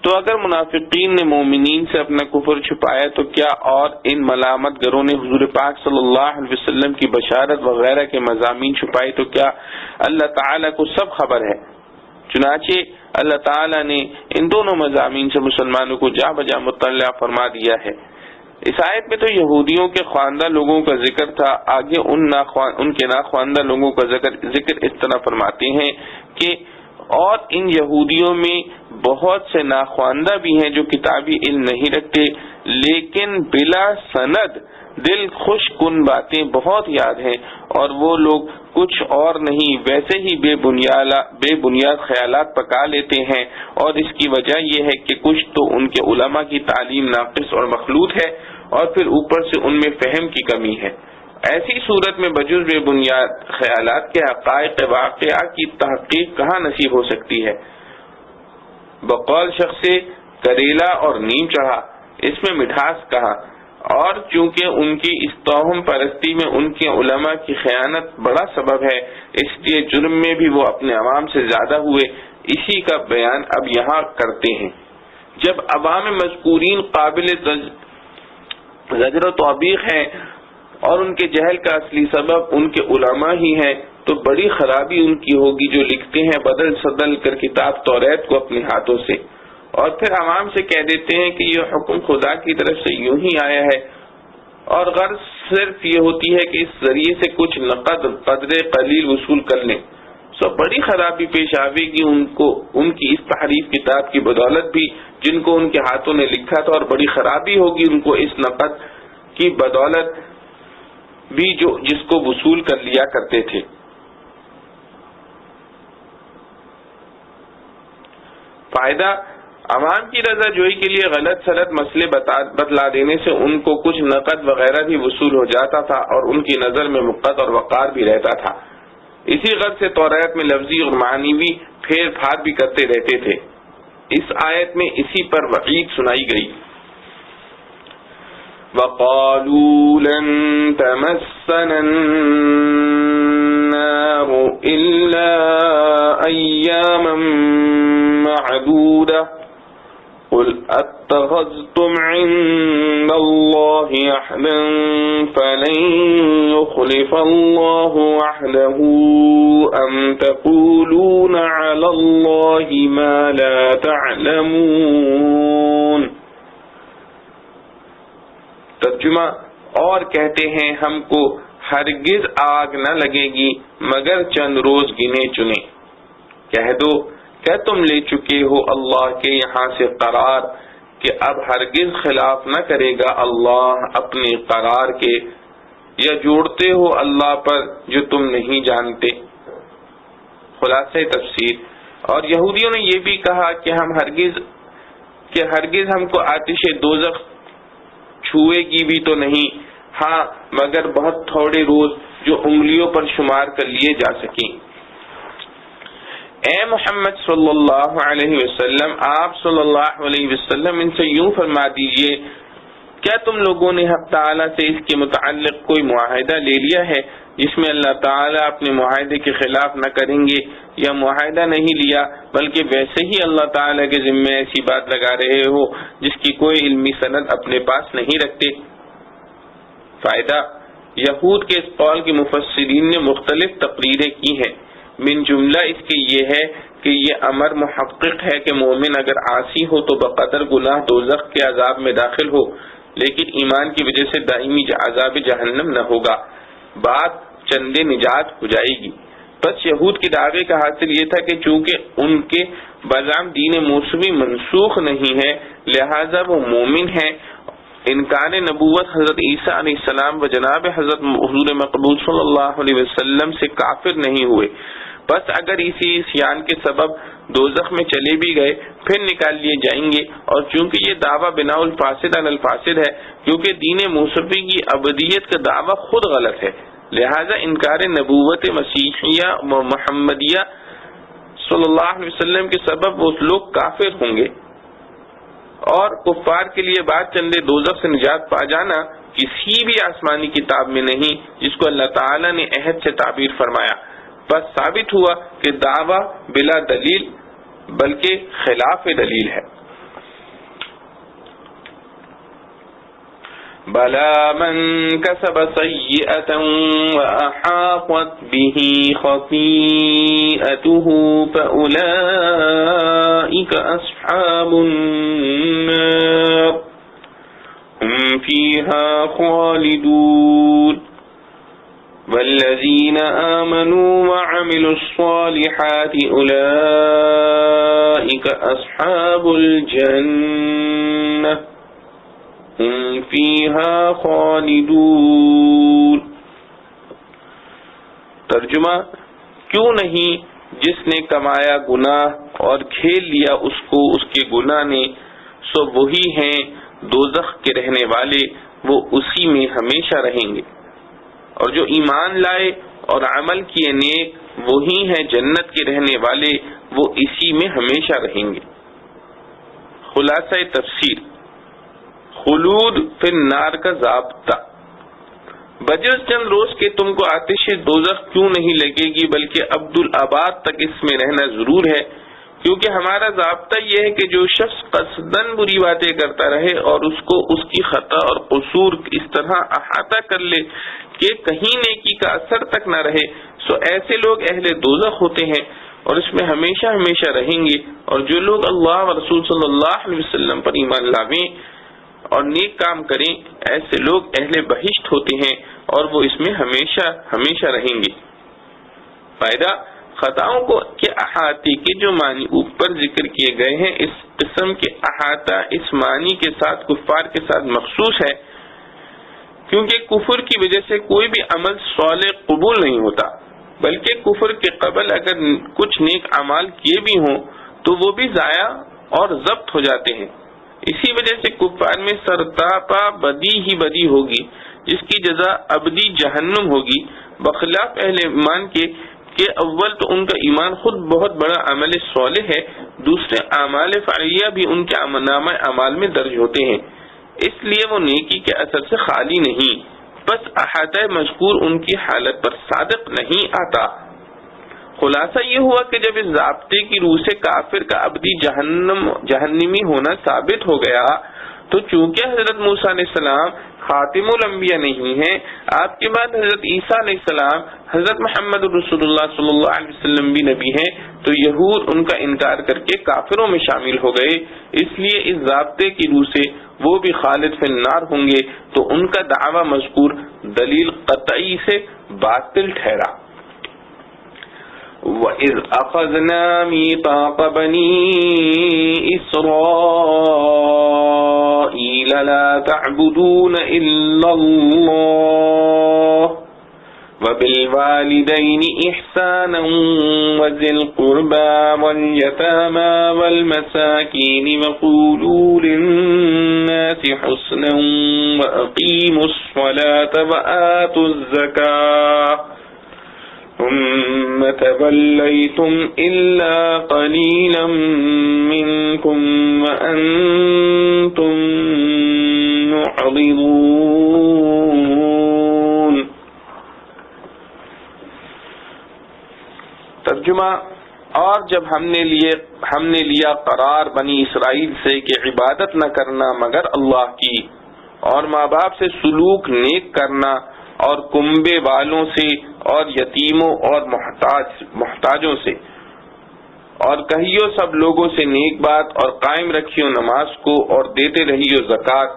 تو اگر منافقین نے مومنین سے اپنا کفر چھپایا تو کیا اور ان ملامت گروں نے حضور پاک صلی اللہ علیہ وسلم کی بشارت وغیرہ کے مضامین چھپائے تو کیا اللہ تعالیٰ کو سب خبر ہے؟ چنانچہ اللہ تعالیٰ نے ان دونوں مضامین سے مسلمانوں کو جا بجا مطلع فرما دیا ہے۔ اس آیت میں تو یہودیوں کے خواندہ لوگوں کا ذکر تھا، آگے ان کے ناخواندہ لوگوں کا ذکر اس طرح فرماتے ہیں کہ اور ان یہودیوں میں بہت سے ناخواندہ بھی ہیں جو کتابی علم نہیں رکھتے لیکن بلا سند دل خوش کن باتیں بہت یاد ہیں، اور وہ لوگ کچھ اور نہیں ویسے ہی بے بنیاد خیالات پکا لیتے ہیں، اور اس کی وجہ یہ ہے کہ کچھ تو ان کے علماء کی تعلیم ناقص اور مخلوط ہے اور پھر اوپر سے ان میں فہم کی کمی ہے۔ ایسی صورت میں بجز بے بنیاد خیالات کے حقائق واقعہ کی تحقیق کہاں نصیب ہو سکتی ہے؟ بقول شخص سے کریلا اور نیم چڑھا، اس میں مٹھاس کہاں؟ اور چونکہ ان کی اس توہم پرستی میں ان کے علماء کی خیانت بڑا سبب ہے، اس لیے جرم میں بھی وہ اپنے عوام سے زیادہ ہوئے، اسی کا بیان اب یہاں کرتے ہیں۔ جب عوام مذکورین قابل زجر و توبیخ ہیں اور ان کے جہل کا اصلی سبب ان کے علماء ہی ہیں تو بڑی خرابی ان کی ہوگی جو لکھتے ہیں بدل سدل کر کتاب توریت کو اپنے ہاتھوں سے، اور پھر عوام سے کہہ دیتے ہیں کہ یہ حکم خدا کی طرف سے یوں ہی آیا ہے، اور غرض صرف یہ ہوتی ہے کہ اس ذریعے سے کچھ نقد قدر قلیل وصول کر لیں۔ سو بڑی خرابی پیش آئے گی ان کی اس تحریف کتاب کی بدولت بھی جن کو ان کے ہاتھوں نے لکھا تھا، اور بڑی خرابی ہوگی ان کو اس نقد کی بدولت بھی جس کو وصول کر لیا کرتے تھے۔ فائدہ، عوام کی رضا جوئی کے لیے غلط سلط مسئلے بتلا دینے سے ان کو کچھ نقد وغیرہ بھی وصول ہو جاتا تھا اور ان کی نظر میں مقت اور وقار بھی رہتا تھا۔ اسی غرض سے توریت میں لفظی اور معنوی پھیر پھار بھی کرتے رہتے تھے۔ اس آیت میں اسی پر وعید سنائی گئی۔ وَقَالُوا لَن تَمَسَّنَا النَّارُ إِلَّا أَيَّامًا مَّعْدُودَةً قُلْ أَتَّخَذْتُمْ عِندَ اللَّهِ عَهْدًا فَلَن يُخْلِفَ اللَّهُ عَهْدَهُ أَمْ تَقُولُونَ عَلَى اللَّهِ مَا لَا تَعْلَمُونَ۔ ترجمہ، اور کہتے ہیں ہم کو ہرگز آگ نہ لگے گی مگر چند روز گنے چنے۔ کہہ دو کیا تم لے چکے ہو اللہ کے یہاں سے قرار کہ اب ہرگز خلاف نہ کرے گا اللہ اپنے قرار کے، یا جوڑتے ہو اللہ پر جو تم نہیں جانتے۔ خلاصہ تفسیر، اور یہودیوں نے یہ بھی کہا کہ ہرگز ہم کو آتش دوزخ چھوئے گی بھی تو نہیں، ہاں مگر بہت تھوڑے روز جو انگلیوں پر شمار کر لیے جا سکیں۔ اے محمد صلی اللہ علیہ وسلم، آپ صلی اللہ علیہ وسلم ان سے یوں فرما دیجئے، کیا تم لوگوں نے حق تعالیٰ سے اس کے متعلق کوئی معاہدہ لے لیا ہے جس میں اللہ تعالیٰ اپنے معاہدے کے خلاف نہ کریں گے، یا معاہدہ نہیں لیا بلکہ ویسے ہی اللہ تعالیٰ کے ذمے ایسی بات لگا رہے ہو جس کی کوئی علمی سند اپنے پاس نہیں رکھتے؟ فائدہ، یہود کے اس قول کے مفسرین نے مختلف تقریریں کی ہیں، من جملہ اس کے یہ ہے کہ یہ امر محقق ہے کہ مومن اگر عاصی ہو تو بقدر گناہ دوزخ کے عذاب میں داخل ہو، لیکن ایمان کی وجہ سے دائمی عذاب جہنم نہ ہوگا، بات چندے نجات ہو جائے گی۔ بس یہود کے دعوے کا حاصل یہ تھا کہ چونکہ ان کے بزعم دین موسوی منسوخ نہیں ہے لہذا وہ مومن ہیں، انکار نبوت حضرت عیسیٰ علیہ السلام و جناب حضرت حضور مقبول صلی اللہ علیہ وسلم سے کافر نہیں ہوئے، بس اگر اسی عصیان کے سبب دوزخ میں چلے بھی گئے پھر نکال لیے جائیں گے، اور چونکہ یہ دعویٰ بنا الفاسد علی الفاسد ہے، کیونکہ دین موسوی کی ابدیت کا دعویٰ خود غلط ہے، لہذا انکار نبوت مسیحیہ و محمدیہ صلی اللہ علیہ وسلم کے سبب وہ لوگ کافر ہوں گے، اور کفار کے لیے بعد چندے دوزخ سے نجات پا جانا کسی بھی آسمانی کتاب میں نہیں جس کو اللہ تعالیٰ نے عہد سے تعبیر فرمایا، بس ثابت ہوا کہ دعویٰ بلا دلیل بلکہ خلاف دلیل ہے۔ بلا من کسب سیئۃ وأحاطت به خطیئته فأولئک اصحاب النار هم فیہا خالدون والذین آمنوا وعملوا الصالحات أولئک اصحاب الجنہ هم فیہا خالدون۔ ترجمہ، کیوں نہیں جس نے کمایا گناہ اور کھیل لیا اس کو اس کے گناہ نے، سو وہی ہیں دوزخ کے رہنے والے، وہ اسی میں ہمیشہ رہیں گے، اور جو ایمان لائے اور عمل کیے نیک وہی ہیں جنت کے رہنے والے، وہ اسی میں ہمیشہ رہیں گے۔ خلاصہ تفسیر، خلود فی النار کا ضابطہ، بجز چند روز کے تم کو آتش دوزخ کیوں نہیں لگے گی بلکہ عبدالآباد تک اس میں رہنا ضرور ہے، کیونکہ ہمارا ضابطہ یہ ہے کہ جو شخص قصداً بری باتیں کرتا رہے اور اس کو اس کی خطا اور قصور اس طرح احاطہ کر لے کہ کہیں نیکی کا اثر تک نہ رہے، سو ایسے لوگ اہل دوزخ ہوتے ہیں اور اس میں ہمیشہ ہمیشہ رہیں گے، اور جو لوگ اللہ و رسول صلی اللہ علیہ وسلم پر ایمان لاویں اور نیک کام کریں ایسے لوگ اہل بہشت ہوتے ہیں اور وہ اس میں ہمیشہ ہمیشہ رہیں گے۔ فائدہ، خطاؤں کو کے احاطے کے جو معنی اوپر ذکر کیے گئے ہیں، اس قسم کے احاطہ اس معنی کے ساتھ کفار کے ساتھ مخصوص ہے، کیونکہ کفر کی وجہ سے کوئی بھی عمل صالح قبول نہیں ہوتا، بلکہ کفر کے قبل اگر کچھ نیک اعمال کیے بھی ہوں تو وہ بھی ضائع اور ضبط ہو جاتے ہیں۔ اسی وجہ سے کفار میں سرتاپا بدی ہی بدی ہوگی، جس کی جزا ابدی جہنم ہوگی، بخلاف اہل ایمان کے کہ اول تو ان کا ایمان خود بہت بڑا عمل صالح ہے، دوسرے اعمال فعلیہ بھی ان کے نامہ اعمال میں درج ہوتے ہیں، اس لیے وہ نیکی کے اثر سے خالی نہیں، بس احاطہ مذکور ان کی حالت پر صادق نہیں آتا۔ خلاصہ یہ ہوا کہ جب اس ضابطے کی روح سے کافر کا ابدی جہنمی ہونا ثابت ہو گیا، تو چونکہ حضرت موسیٰ علیہ السلام خاتم الانبیاء نہیں ہیں، آپ کے بعد حضرت عیسیٰ علیہ السلام، حضرت محمد رسول اللہ صلی اللہ علیہ وسلم بھی نبی ہیں، تو یہود ان کا انکار کر کے کافروں میں شامل ہو گئے، اس لیے اس ضابطے کی روح سے وہ بھی خالد فی النار ہوں گے، تو ان کا دعویٰ مذکور دلیل قطعی سے باطل ٹھہرا۔ وَإِذْ أَخَذْنَا مِيثَاقَ بَنِي إِسْرَائِيلَ لَا تَعْبُدُونَ إِلَّا اللَّهَ وَبِالْوَالِدَيْنِ إِحْسَانًا وَذِي الْقُرْبَى وَالْيَتَامَى وَالْمَسَاكِينِ وَقُولُوا لِلنَّاسِ حُسْنًا وَأَقِيمُوا الصَّلَاةَ وَآتُوا الزَّكَاةَ ثم توليتم إلا قليلا منكم وأنتم معرضون۔ ترجمہ، اور جب ہم نے لیا قرار بنی اسرائیل سے کہ عبادت نہ کرنا مگر اللہ کی، اور ماں باپ سے سلوک نیک کرنا، اور کنبے والوں سے اور یتیموں اور محتاجوں سے، اور کہیو سب لوگوں سے نیک بات، اور قائم رکھیو نماز کو، اور دیتے رہیو زکوٰۃ،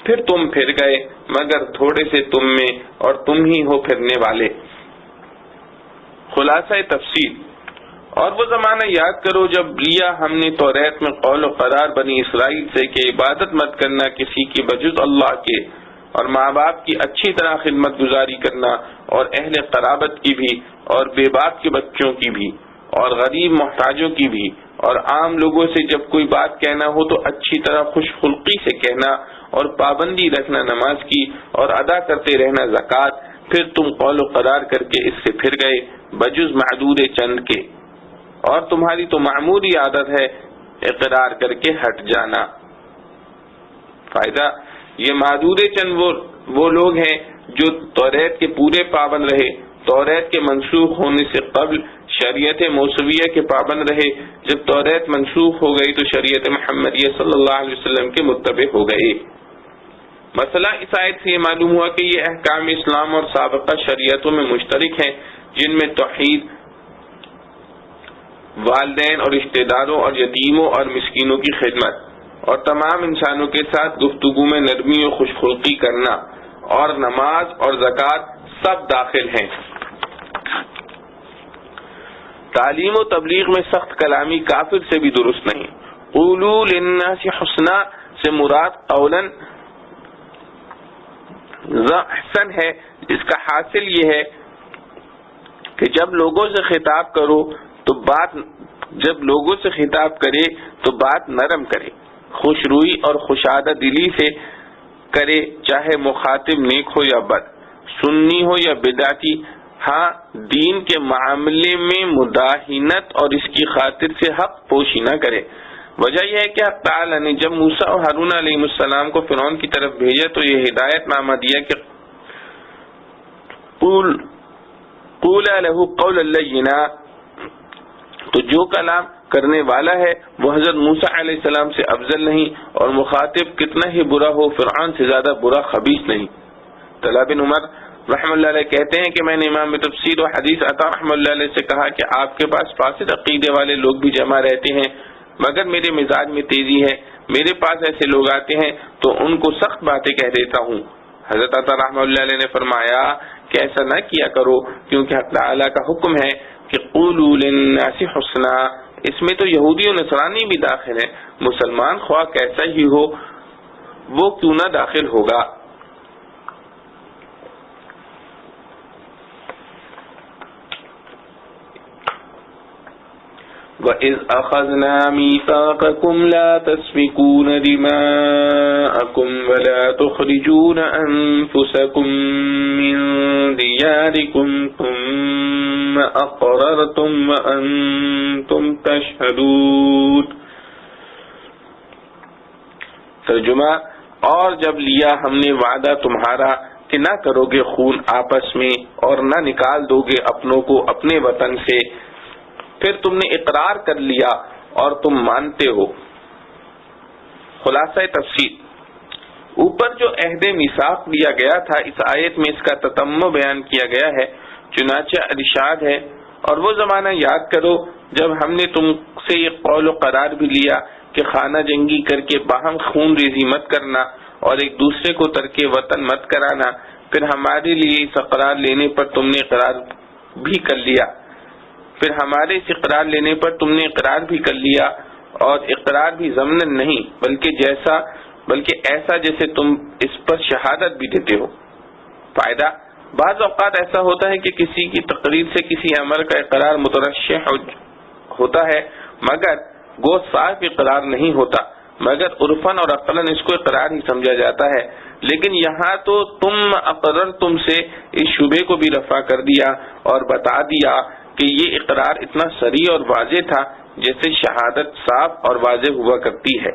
پھر تم پھر گئے مگر تھوڑے سے تم میں، اور تم ہی ہو پھرنے والے۔ خلاصہ تفصیل، اور وہ زمانہ یاد کرو جب لیا ہم نے توریت میں قول و قرار بنی اسرائیل سے کہ عبادت مت کرنا کسی کی بجز اللہ کے، اور ماں باپ کی اچھی طرح خدمت گزاری کرنا، اور اہل قرابت کی بھی، اور بے باپ کے بچوں کی بھی، اور غریب محتاجوں کی بھی، اور عام لوگوں سے جب کوئی بات کہنا ہو تو اچھی طرح خوش خلقی سے کہنا، اور پابندی رکھنا نماز کی، اور ادا کرتے رہنا زکوٰۃ، پھر تم قول و قرار کر کے اس سے پھر گئے بجز معدود چند کے، اور تمہاری تو معمولی عادت ہے اقرار کر کے ہٹ جانا۔ فائدہ، یہ معدود چند وہ لوگ ہیں جو توریت کے پورے پابند رہے، توریت کے منسوخ ہونے سے قبل شریعت موسویہ کے پابند رہے، جب توریت منسوخ ہو گئی تو شریعت محمدیہ صلی اللہ علیہ وسلم کے متبع ہو گئے۔ مسئلہ اس آیت سے یہ معلوم ہوا کہ یہ احکام اسلام اور سابقہ شریعتوں میں مشترک ہیں، جن میں توحید، والدین اور رشتہ داروں اور یتیموں اور مسکینوں کی خدمت، اور تمام انسانوں کے ساتھ گفتگو میں نرمی و خوش خلقی کرنا، اور نماز اور زکوٰۃ سب داخل ہیں۔ تعلیم و تبلیغ میں سخت کلامی کافر سے بھی درست نہیں۔ قولوا للناس حسنا سے مراد قولاً احسن ہے، جس کا حاصل یہ ہے کہ جب لوگوں سے خطاب کرے تو بات نرم کرے، خوش روئی اور خوشادہ دلی سے کرے، چاہے مخاطب نیک ہو یا بد، سنی ہو یا بدعتی۔ ہاں، دین کے معاملے میں مداہنت اور اس کی خاطر سے حق پوشی نہ کرے۔ وجہ یہ ہے کہ حق تعالی نے جب موسیٰ اور ہارون علیہ السلام کو فرعون کی طرف بھیجا تو یہ ہدایت نامہ دیا کہ قولا لہ قولا لینا، تو جو کلام کرنے والا ہے وہ حضرت موسیٰ علیہ السلام سے افضل نہیں، اور مخاطب کتنا ہی برا ہو فرعون سے زیادہ برا خبیث نہیں۔ طلحہ بن عمر رحمہ اللہ علیہ کہتے ہیں کہ میں نے امام تفسیر و حدیث عطا رحمہ اللہ علیہ سے کہا کہ آپ کے پاس فاسد عقیدے والے لوگ بھی جمع رہتے ہیں، مگر میرے مزاج میں تیزی ہے، میرے پاس ایسے لوگ آتے ہیں تو ان کو سخت باتیں کہہ دیتا ہوں۔ حضرت عطا رحمہ اللہ علیہ نے فرمایا کہ ایسا نہ کیا کرو، کیونکہ حق تعالیٰ کا حکم ہے کہ قولوا للناس حسنا، اس میں تو یہودی و نصرانی بھی داخل ہیں، مسلمان خواہ کیسا ہی ہو وہ کیوں نہ داخل ہوگا۔ وَإِذْ أَخَذْنَا مِيثَاقَكُمْ لَا تَسْفِكُونَ دِمَاءَكُمْ وَلَا تُخْرِجُونَ أَنفُسَكُمْ مِنْ دِيَارِكُمْ ثُمَّ أَقْرَرْتُمْ وَأَنْتُمْ تَشْهَدُونَ۔ ترجمہ، اور جب لیا ہم نے وعدہ تمہارا کہ نہ کرو گے خون آپس میں اور نہ نکال دو گے اپنوں کو اپنے وطن سے، پھر تم نے اقرار کر لیا اور تم مانتے ہو۔ خلاصہ تفسیر، اوپر جو عہد میثاق دیا گیا تھا اس آیت میں اس کا تتمہ بیان کیا گیا ہے، چنانچہ ارشاد ہے، اور وہ زمانہ یاد کرو جب ہم نے تم سے یہ قول و قرار بھی لیا کہ خانہ جنگی کر کے باہم خون ریزی مت کرنا اور ایک دوسرے کو ترک وطن مت کرانا، پھر ہمارے لیے اس اقرار لینے پر تم نے اقرار بھی کر لیا، پھر ہمارے اس اقرار لینے پر تم نے اقرار بھی کر لیا، اور اقرار بھی ضمناً نہیں بلکہ ایسا جیسے تم اس پر شہادت بھی دیتے ہو۔ فائدہ، بعض اوقات ایسا ہوتا ہے کہ کسی کی تقریر سے کسی امر کا اقرار مترشح ہوتا ہے مگر گو صاف اقرار نہیں ہوتا، مگر عرفاً اور عقلاً اس کو اقرار ہی سمجھا جاتا ہے، لیکن یہاں تو تم اقرر تم سے اس شبے کو بھی رفع کر دیا اور بتا دیا کہ یہ اقرار اتنا صریح اور واضح تھا جیسے شہادت صاف اور واضح ہوا کرتی ہے۔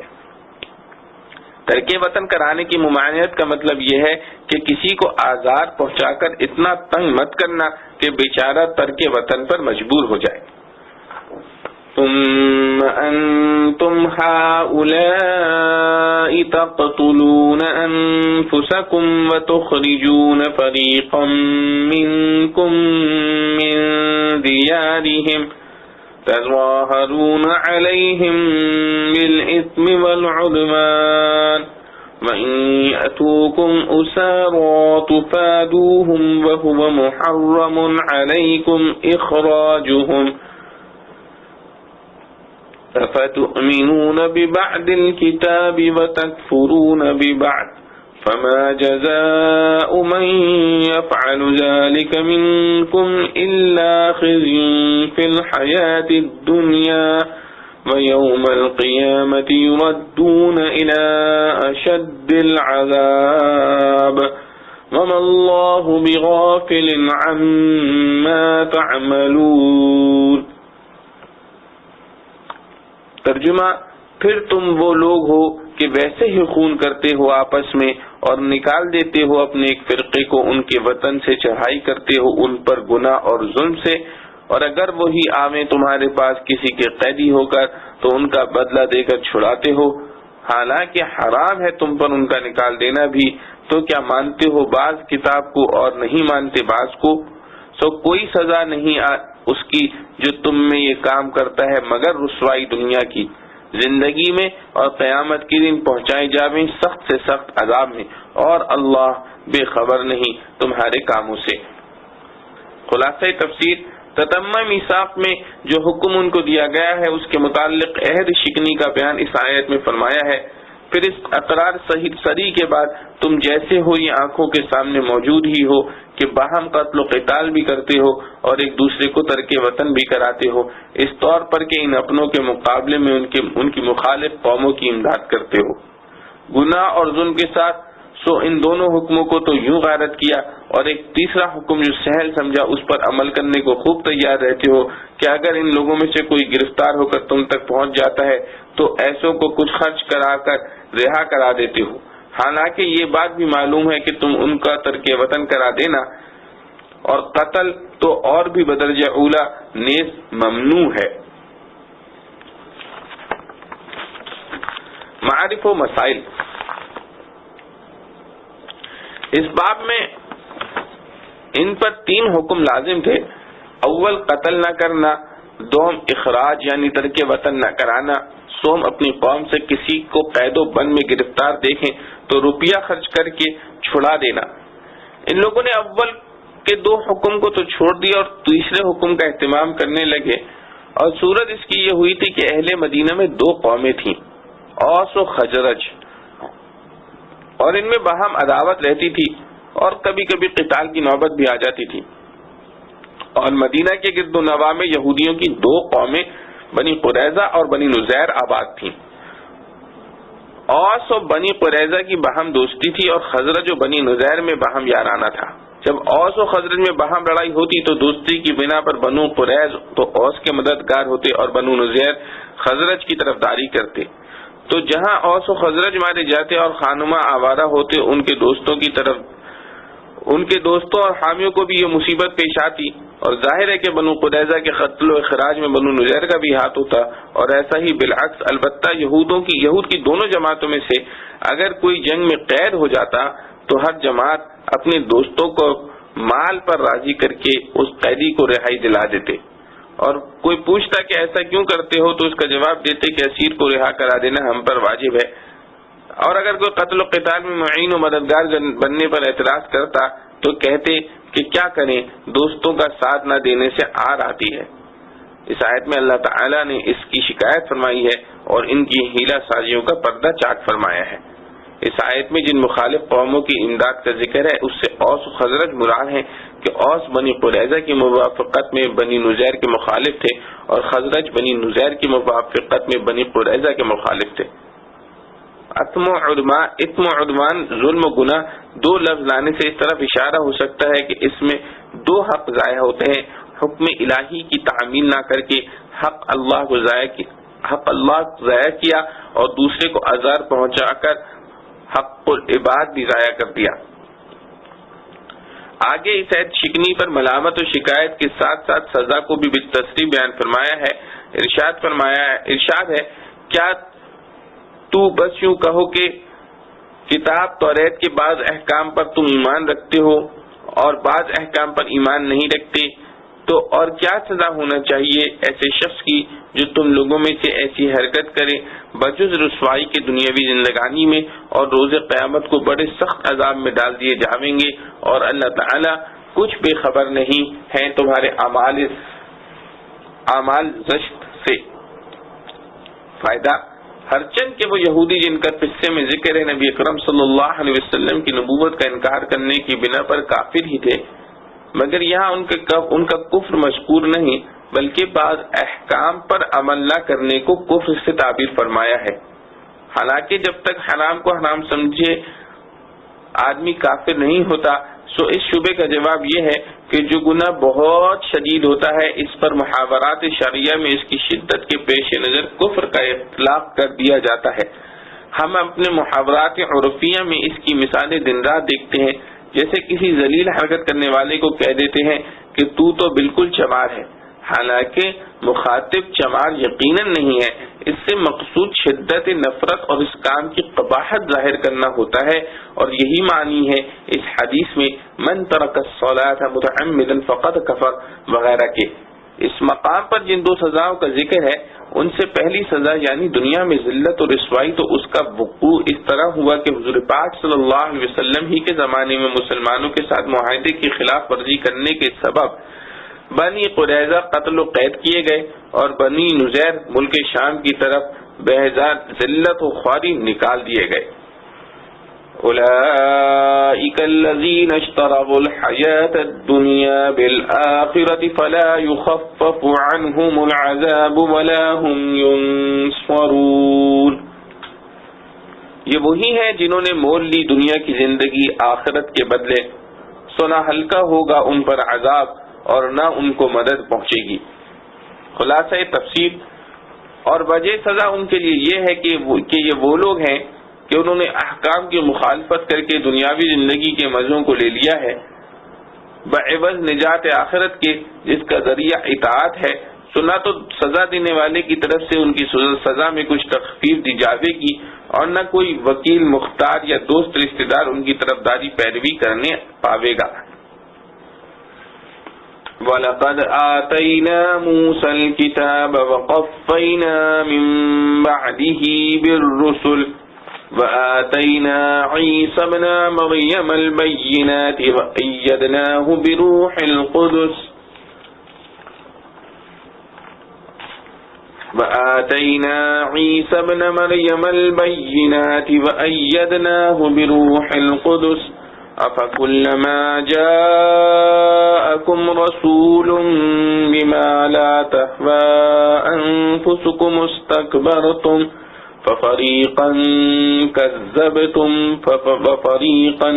ترک وطن کرانے کی ممانعت کا مطلب یہ ہے کہ کسی کو آزار پہنچا کر اتنا تنگ مت کرنا کہ بیچارہ ترک وطن پر مجبور ہو جائے۔ ثم انتم هؤلاء تقتلون انفسكم وتخرجون فريقا منكم من ديارهم تظاهرون عليهم بالإثم والعدوان وإن يأتوكم أسارى تفادوهم وهو محرم عليكم إخراجهم أفتؤمنون ببعض الكتاب وتكفرون ببعض فما جزاء من يفعل ذلك منكم إلا خزي في الحياة الدنيا ويوم القيامة يردون إلى أشد العذاب وما الله بغافل عما تعملون۔ ترجمہ، پھر تم وہ لوگ ہو کہ ویسے ہی خون کرتے ہو آپس میں اور نکال دیتے ہو اپنے ایک فرقے کو ان کے وطن سے، چڑھائی کرتے ہو ان پر گناہ اور ظلم سے، اور اگر وہی آویں تمہارے پاس کسی کے قیدی ہو کر تو ان کا بدلہ دے کر چھڑاتے ہو، حالانکہ حرام ہے تم پر ان کا نکال دینا بھی، تو کیا مانتے ہو بعض کتاب کو اور نہیں مانتے بعض کو؟ سو کوئی سزا نہیں اس کی جو تم میں یہ کام کرتا ہے مگر رسوائی دنیا کی زندگی میں، اور قیامت کے دن پہنچائے جاویں سخت سے سخت عذاب میں، اور اللہ بے خبر نہیں تمہارے کاموں سے۔ خلاصہ تفسیر، تتمہ میثاق میں جو حکم ان کو دیا گیا ہے اس کے متعلق عہد شکنی کا بیان اس آیت میں فرمایا ہے۔ پھر اس اقرار صریح کے بعد تم جیسے ہو یہ آنکھوں کے سامنے موجود ہی ہو کہ باہم قتل و قتال بھی کرتے ہو اور ایک دوسرے کو ترک وطن بھی کراتے ہو، اس طور پر کہ ان اپنوں کے مقابلے میں ان کی مخالف قوموں کی امداد کرتے ہو۔ گناہ اور ظلم کے ساتھ سو ان دونوں حکموں کو تو یوں غارت کیا، اور ایک تیسرا حکم جو سہل سمجھا اس پر عمل کرنے کو خوب تیار رہتے ہو کہ اگر ان لوگوں میں سے کوئی گرفتار ہو کر تم تک پہنچ جاتا ہے تو ایسوں کو کچھ خرچ کرا کر رہا کرا دیتے ہو، حالانکہ یہ بات بھی معلوم ہے کہ تم ان کا ترک وطن کرا دینا اور قتل تو اور بھی بدرجہ اولا نیز ممنوع ہے۔ معارف و مسائل، اس باب میں ان پر 3 حکم لازم تھے۔ اول قتل نہ کرنا، دوم اخراج یعنی ترک وطن نہ کرانا، سوم اپنی قوم سے کسی کو قید و بند میں گرفتار دیکھیں تو روپیہ خرچ کر کے چھڑا دینا۔ ان لوگوں نے اول کے 2 حکم کو تو چھوڑ دیا اور تیسرے حکم کا اہتمام کرنے لگے. اور صورت اس کی یہ ہوئی تھی کہ اہل مدینہ میں 2 قومیں تھیں، اوس و خزرج، اور ان میں باہم عداوت رہتی تھی اور کبھی کبھی قتال کی نوبت بھی آ جاتی تھی. اور مدینہ کے گرد و نواح میں یہودیوں کی 2 قومیں بنی قریظہ اور بنی نذیر آباد تھیں. اوس و بنی قریظہ کی باہم دوستی تھی اور خزرج و بنی نذیر میں باہم یارانہ تھا. جب اوس و خزرج میں باہم لڑائی ہوتی تو دوستی کی بنا پر بنو قریظ تو اوس کے مددگار ہوتے اور بنو نذیر خزرج کی طرفداری کرتے. تو جہاں اوس و خزرج مارے جاتے اور خانمہ آوارہ ہوتے، ان کے دوستوں اور حامیوں کو بھی یہ مصیبت پیش آتی. اور ظاہر ہے کہ بنو قریظہ کے قتل و اخراج میں بنو نذیر کا بھی ہاتھ ہوتا. اور ایسا ہی بالعکس. البتہ یہود کی دونوں جماعتوں میں سے اگر کوئی جنگ میں قید ہو جاتا تو ہر جماعت اپنے دوستوں کو مال پر راضی کر کے اس قیدی کو رہائی دلا دیتے. اور کوئی پوچھتا کہ ایسا کیوں کرتے ہو تو اس کا جواب دیتے کہ اسیر کو رہا کرا دینا ہم پر واجب ہے. اور اگر کوئی قتل و قتال میں معین و مددگار بننے پر اعتراض کرتا تو کہتے کہ کیا کریں، دوستوں کا ساتھ نہ دینے سے آر آتی ہے. اس آیت میں اللہ تعالیٰ نے اس کی شکایت فرمائی ہے اور ان کی ہیلا سازیوں کا پردہ چاک فرمایا ہے. اس آیت میں جن مخالف قوموں کی امداد کا ذکر ہے اس سے اوس و خزرج مراد ہیں کہ اوس بنی قریظہ کی موافقت میں بنی نذیر کے مخالف تھے اور خزرج بنی نذیر کی موافقت میں بنی قریظہ کے مخالف تھے. اثم و عدوان ظلم و گناہ 2 لفظ لانے سے اس طرف اشارہ ہو سکتا ہے کہ اس میں 2 حق ضائع ہوتے ہیں. حکم الہی کی تعمیل نہ کر کے حق اللہ ضائع کیا اور دوسرے کو آزار پہنچا کر حق العباد بھی ضائع کر دیا. آگے اس عہد شکنی پر ملامت و شکایت کے ساتھ ساتھ سزا کو بھی بالتفصیل بیان فرمایا ہے. ارشاد ہے کیا تو بس یوں کہو کہ کتاب توریت کے بعض احکام پر تم ایمان رکھتے ہو اور بعض احکام پر ایمان نہیں رکھتے، تو اور کیا سزا ہونا چاہیے ایسے شخص کی جو تم لوگوں میں سے ایسی حرکت کرے بجز رسوائی کے دنیاوی زندگانی میں، اور روز قیامت کو بڑے سخت عذاب میں ڈال دیے جاویں گے اور اللہ تعالی کچھ بے خبر نہیں ہیں تمہارے اعمال زشت سے. فائدہ ہرچند کہ وہ یہودی جن کا قصے میں ذکر ہے نبی اکرم صلی اللہ علیہ وسلم کی نبوت کا انکار کرنے کی بنا پر کافر ہی تھے، مگر یہاں ان کا کفر مذکور نہیں بلکہ بعض احکام پر عمل نہ کرنے کو کفر سے تعبیر فرمایا ہے. حالانکہ جب تک حرام کو حرام سمجھے آدمی کافر نہیں ہوتا، سو اس شبے کا جواب یہ ہے کہ جو گناہ بہت شدید ہوتا ہے اس پر محاورات شرعیہ میں اس کی شدت کے پیش نظر کفر کا اطلاق کر دیا جاتا ہے. ہم اپنے محاورات عرفیہ میں اس کی مثالیں دن رات دیکھتے ہیں. جیسے کسی ذلیل حرکت کرنے والے کو کہہ دیتے ہیں کہ تو بالکل چمار ہے، حالانکہ مخاطب چمار یقیناً نہیں ہے. اس سے مقصود شدت نفرت اور اس کام کی قباحت ظاہر کرنا ہوتا ہے، اور یہی معنی ہے اس حدیث میں من ترک الصلاۃ متعمدا فقد کفر وغیرہ کے. اس مقام پر جن 2 سزاؤں کا ذکر ہے ان سے پہلی سزا یعنی دنیا میں ذلت اور رسوائی تو اس کا وقوع اس طرح ہوا کہ حضور پاک صلی اللہ علیہ وسلم ہی کے زمانے میں مسلمانوں کے ساتھ معاہدے کی خلاف ورزی کرنے کے سبب بنی قریظہ قتل و قید کیے گئے اور بنی نذیر ملک شام کی طرف بہزار ذلت و خواری نکال دیے گئے. اولئک الذین اشتروا الحیاة الدنیا بالآخرة فلا یخفف عنہم العذاب ولا هم ینصرون. یہ وہی ہیں جنہوں نے مول لی دنیا کی زندگی آخرت کے بدلے، سو نہ ہلکا ہوگا ان پر عذاب اور نہ ان کو مدد پہنچے گی. خلاصہ تفسیر اور وجہ سزا ان کے لیے یہ ہے کہ یہ وہ لوگ ہیں کہ انہوں نے احکام کی مخالفت کر کے دنیاوی زندگی کے مزوں کو لے لیا ہے بعوض نجات آخرت کے جس کا ذریعہ اطاعت ہے. سنا تو سزا دینے والے کی طرف سے ان کی سزا میں کچھ تخفیف دی جاوے گی اور نہ کوئی وکیل مختار یا دوست رشتہ دار ان کی طرفداری پیروی کرنے پاوے گا. وَلَقَدْ آتَيْنَا مُوسَى الْكِتَابَ وَقَفَّيْنَا مِن بَعْدِهِ بِالرُّسُلِ وآتينا عيسى ابن مريم البينات وأيدناه بروح القدس وآتينا عيسى ابن مريم البينات وأيدناه بروح القدس أفكلما جاءكم رسول بما لا تهوى أنفسكم استكبرتم ففريقا كذبتم وفريقا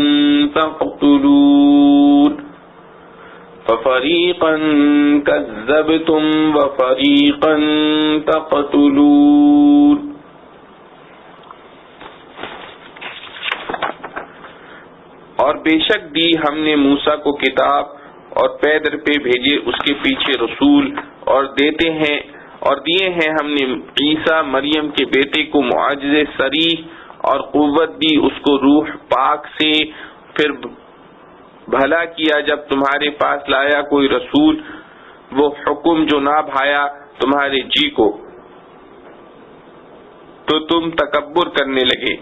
تقتلون ففريقا كذبتم وفريقا تقتلون. اور بے شک دی ہم نے موسیٰ کو کتاب اور پے در پہ بھیجے اس کے پیچھے رسول اور دیے ہیں ہم نے عیسیٰ مریم کے بیٹے کو معجزے صریح اور قوت دی اس کو روح پاک سے. پھر بھلا کیا جب تمہارے پاس لایا کوئی رسول وہ حکم جو نہ بھایا تمہارے جی کو تو تم تکبر کرنے لگے.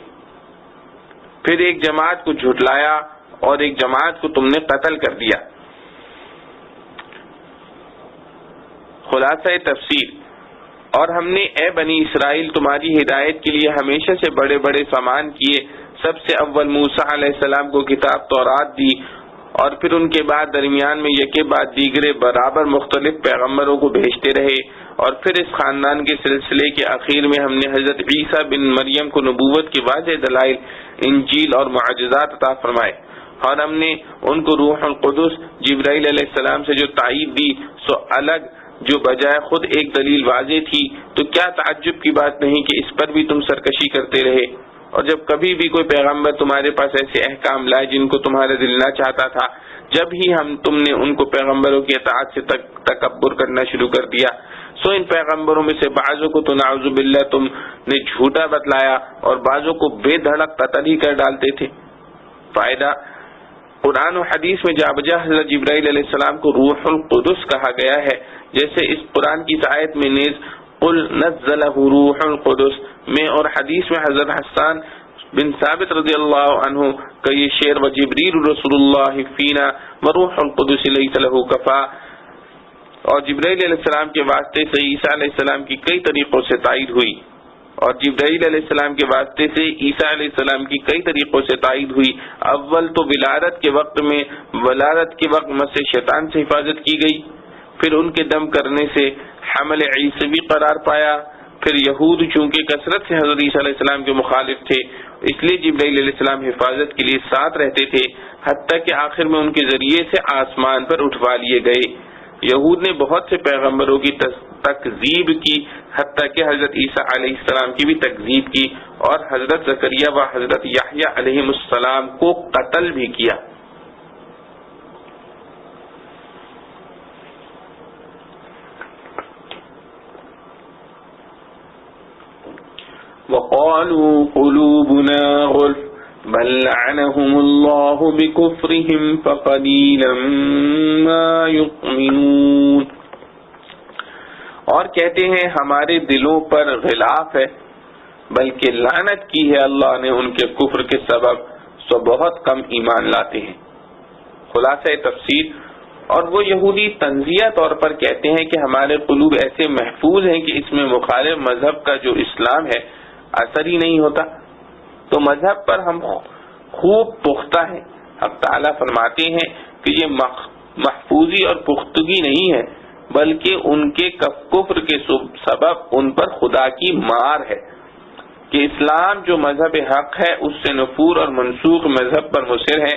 پھر ایک جماعت کو جھٹلایا اور ایک جماعت کو تم نے قتل کر دیا. خلاصہ تفسیر. اور ہم نے اے بنی اسرائیل تمہاری ہدایت کے لیے ہمیشہ سے بڑے بڑے سامان کیے. سب سے اول موسیٰ علیہ السلام کو کتاب تورات دی اور پھر ان کے بعد درمیان میں یکے بعد دیگرے برابر مختلف پیغمبروں کو بھیجتے رہے. اور پھر اس خاندان کے سلسلے کے اخیر میں ہم نے حضرت عیسیٰ بن مریم کو نبوت کی واضح دلائل انجیل اور معجزات عطا فرمائے. اور ہم نے ان کو روح القدس جبرائیل علیہ السلام سے جو تائید دی سو الگ جو بجائے خود ایک دلیل واضح تھی. تو کیا تعجب کی بات نہیں کہ اس پر بھی تم سرکشی کرتے رہے. اور جب کبھی بھی کوئی پیغمبر تمہارے پاس ایسے احکام لائے جن کو تمہارا دل نہ چاہتا تھا جب ہی تم نے ان کو پیغمبروں کی اطاعت سے تکبر کرنا شروع کر دیا. سو ان پیغمبروں میں سے بعضوں کو تو نعوذ باللہ تم نے جھوٹا بتلایا اور بعضوں کو بے دھڑک قتل ہی کر ڈالتے تھے. فائدہ. قرآن و حدیث میں جا بجا حضرت جبرائیل علیہ السلام کو روح القدس کہا گیا ہے. جیسے اس قرآن کی آیت میں نیز قل نزلہ روح القدس میں اور حدیث میں حضرت حسان بن ثابت رضی اللہ عنہ کا یہ شعر وجبریل رسول اللہ فینا وروح القدس لیس لہ کفا. اور جبرائیل علیہ السلام کے واسطے سے عیسیٰ علیہ السلام کی کئی طریقوں سے تائید ہوئی اور جبرائیل علیہ السلام کے واسطے سے عیسیٰ علیہ السلام کی کئی طریقوں سے تائید ہوئی. اول تو ولادت کے وقت مس شیطان سے حفاظت کی گئی. پھر ان کے دم کرنے سے حمل عیسوی قرار پایا. پھر یہود چونکہ کثرت سے حضرت عیسیٰ علیہ السلام کے مخالف تھے اس لیے جبرائیل علیہ السلام حفاظت کے لیے ساتھ رہتے تھے حتیٰ کہ آخر میں ان کے ذریعے سے آسمان پر اٹھوا لیے گئے. یہود نے بہت سے پیغمبروں کی تکذیب کی حتیٰ کہ حضرت عیسیٰ علیہ السلام کی بھی تکذیب کی اور حضرت زکریا و حضرت یحییٰ علیہ السلام کو قتل بھی کیا. وقالوا قلوبنا غلف بل لعنهم الله بكفرهم فقليلا ما يؤمنون. اور کہتے ہیں ہمارے دلوں پر غلاف ہے بلکہ لعنت کی ہے اللہ نے ان کے کفر کے سبب سو بہت کم ایمان لاتے ہیں. خلاصہ تفسیر. اور وہ یہودی تنزیہ طور پر کہتے ہیں کہ ہمارے قلوب ایسے محفوظ ہیں کہ اس میں مخالف مذہب کا جو اسلام ہے اثر ہی نہیں ہوتا. تو مذہب پر ہم خوب پختہ ہیں. حق تعالیٰ فرماتے ہیں کہ یہ محفوظی اور پختگی نہیں ہے بلکہ ان کے کفر کے سبب ان پر خدا کی مار ہے کہ اسلام جو مذہب حق ہے اس سے نفور اور منسوخ مذہب پر مصر ہے.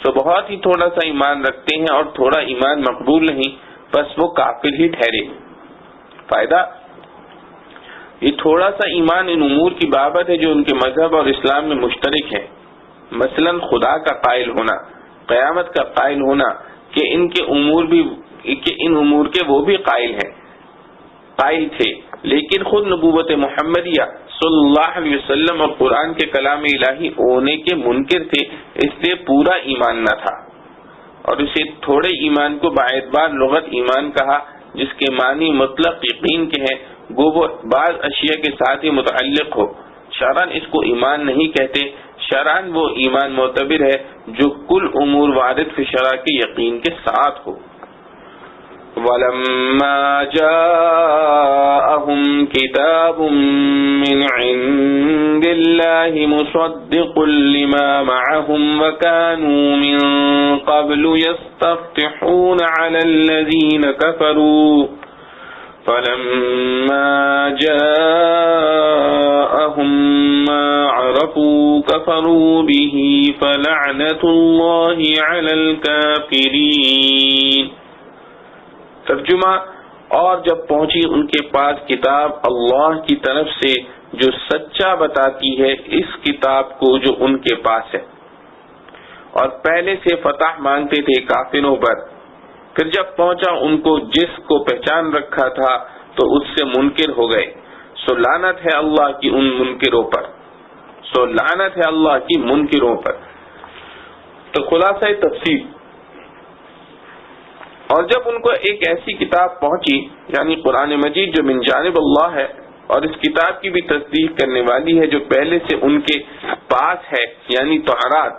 سو بہت ہی تھوڑا سا ایمان رکھتے ہیں اور تھوڑا ایمان مقبول نہیں بس وہ کافر ہی ٹھہرے. فائدہ. یہ تھوڑا سا ایمان ان امور کی بابت ہے جو ان کے مذہب اور اسلام میں مشترک ہے. مثلا خدا کا قائل ہونا, قیامت کا قائل ہونا کہ ان امور کے وہ بھی قائل تھے لیکن خود نبوت محمدیہ صلی اللہ علیہ وسلم اور قرآن کے کلام الہی ہونے کے منکر تھے اس لیے پورا ایمان نہ تھا. اور اسے تھوڑے ایمان کو باعتبار لغت ایمان کہا جس کے معنی مطلق یقین کے ہیں گو وہ بعض اشیاء کے ساتھ ہی متعلق ہو شرعن اس کو ایمان نہیں کہتے، شرعن وہ ایمان معتبر ہے جو کل امور وارد فی شرع کے یقین کے ساتھ ہو۔ وَلَمَّا جَاءَهُمْ كِتَابٌ مِّنْ عِندِ اللَّهِ مُصَدِّقٌ لِّمَا مَعَهُمْ وَكَانُوا مِن قَبْلُ يَسْتَفْتِحُونَ عَلَى الَّذِينَ كَفَرُوا فَلَمَّا جَاءَهُم مَّا عَرَفُوا كَفَرُوا بِهِ فَلَعْنَةُ اللَّهِ عَلَى الْكَافِرِينَ۔ ترجمہ، اور جب پہنچی ان کے پاس کتاب اللہ کی طرف سے جو سچا بتاتی ہے اس کتاب کو جو ان کے پاس ہے، اور پہلے سے فتح مانگتے تھے کافروں پر، پھر جب پہنچا ان کو جس کو پہچان رکھا تھا تو اس سے منکر ہو گئے، سو لعنت ہے اللہ کی ان منکروں پر، سو لعنت ہے اللہ کی منکروں پر۔ تو خلاصہ تفسیر، اور جب ان کو ایک ایسی کتاب پہنچی یعنی قرآن مجید جو من جانب اللہ ہے اور اس کتاب کی بھی تصدیق کرنے والی ہے جو پہلے سے ان کے پاس ہے یعنی توراۃ،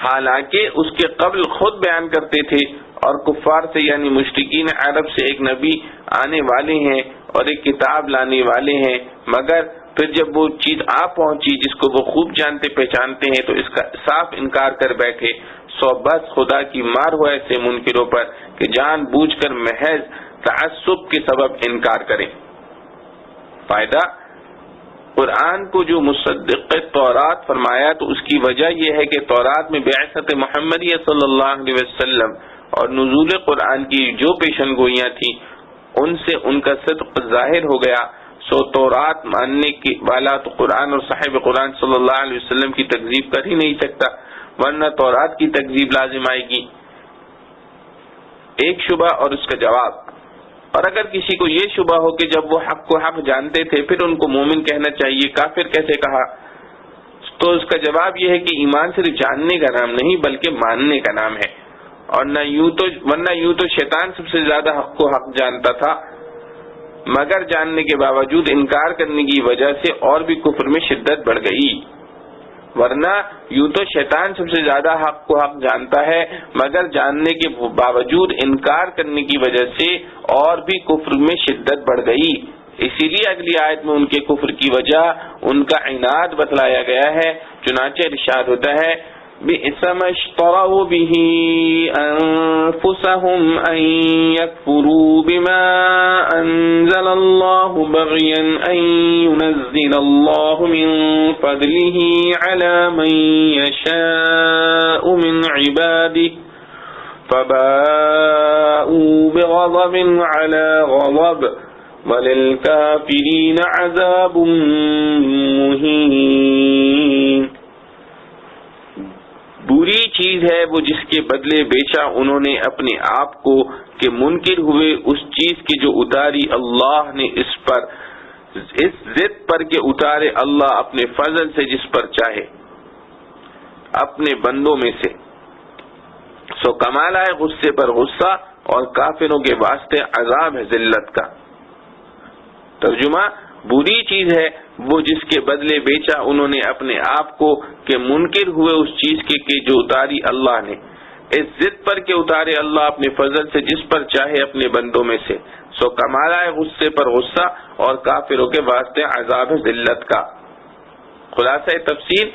حالانکہ اس کے قبل خود بیان کرتے تھے اور کفار سے یعنی مشرکین عرب سے ایک نبی آنے والے ہیں اور ایک کتاب لانے والے ہیں، مگر پھر جب وہ چیز آ پہنچی جس کو وہ خوب جانتے پہچانتے ہیں تو اس کا صاف انکار کر بیٹھے، سو بس خدا کی مار ہو ایسے منکروں پر کہ جان بوجھ کر محض تعصب کے سبب انکار کریں۔ فائدہ، قرآن کو جو مصدق تورات فرمایا تو اس کی وجہ یہ ہے کہ تورات میں بعثت محمدیہ صلی اللہ علیہ وسلم اور نزول قرآن کی جو پیشن گوئیاں تھیں ان سے ان کا صدق ظاہر ہو گیا، سو تورات ماننے کے والا تو قرآن اور صاحب قرآن صلی اللہ علیہ وسلم کی تکذیب کر ہی نہیں سکتا، ورنہ تورات کی تکذیب لازم آئے گی۔ ایک شبہ اور اس کا جواب، اور اگر کسی کو یہ شبہ ہو کہ جب وہ حق کو حق جانتے تھے پھر ان کو مومن کہنا چاہیے، کافر کیسے کہا، تو اس کا جواب یہ ہے کہ ایمان صرف جاننے کا نام نہیں بلکہ ماننے کا نام ہے، اور ورنہ یوں تو شیطان سب سے زیادہ حق کو حق جانتا تھا، مگر جاننے کے باوجود انکار کرنے کی وجہ سے اور بھی کفر میں شدت بڑھ گئی۔ ورنہ یوں تو شیطان سب سے زیادہ حق کو حق جانتا ہے مگر جاننے کے باوجود انکار کرنے کی وجہ سے اور بھی کفر میں شدت بڑھ گئی، اسی لیے اگلی آیت میں ان کے کفر کی وجہ ان کا عناد بتلایا گیا ہے، چنانچہ ارشاد ہوتا ہے بئس ما اشتروا به انفسهم ان يكفروا بما انزل الله بغيا ان ينزل الله من فضله على من يشاء من عباده فباءوا بغضب على غضب وللكافرين عذاب مهين۔ بری چیز ہے وہ جس کے بدلے بیچا انہوں نے اپنے آپ کو کہ منکر ہوئے اس چیز کی جو اتاری اللہ نے اس ضد پر کہ اتارے اللہ اپنے فضل سے جس پر چاہے اپنے بندوں میں سے، سو کمال آئے غصے پر غصہ اور کافروں کے واسطے عذاب ہے ذلت کا۔ ترجمہ، بری چیز ہے وہ جس کے بدلے بیچا انہوں نے اپنے آپ کو کہ منکر ہوئے اس چیز کے کہ جو اتاری اللہ نے، اس ضد پر کہ اتارے اللہ اپنے فضل سے جس پر چاہے اپنے بندوں میں سے، سو کمال آئے غصے پر غصہ اور کافروں کے واسطے عذاب ذلت کا۔ خلاصہ تفسیر،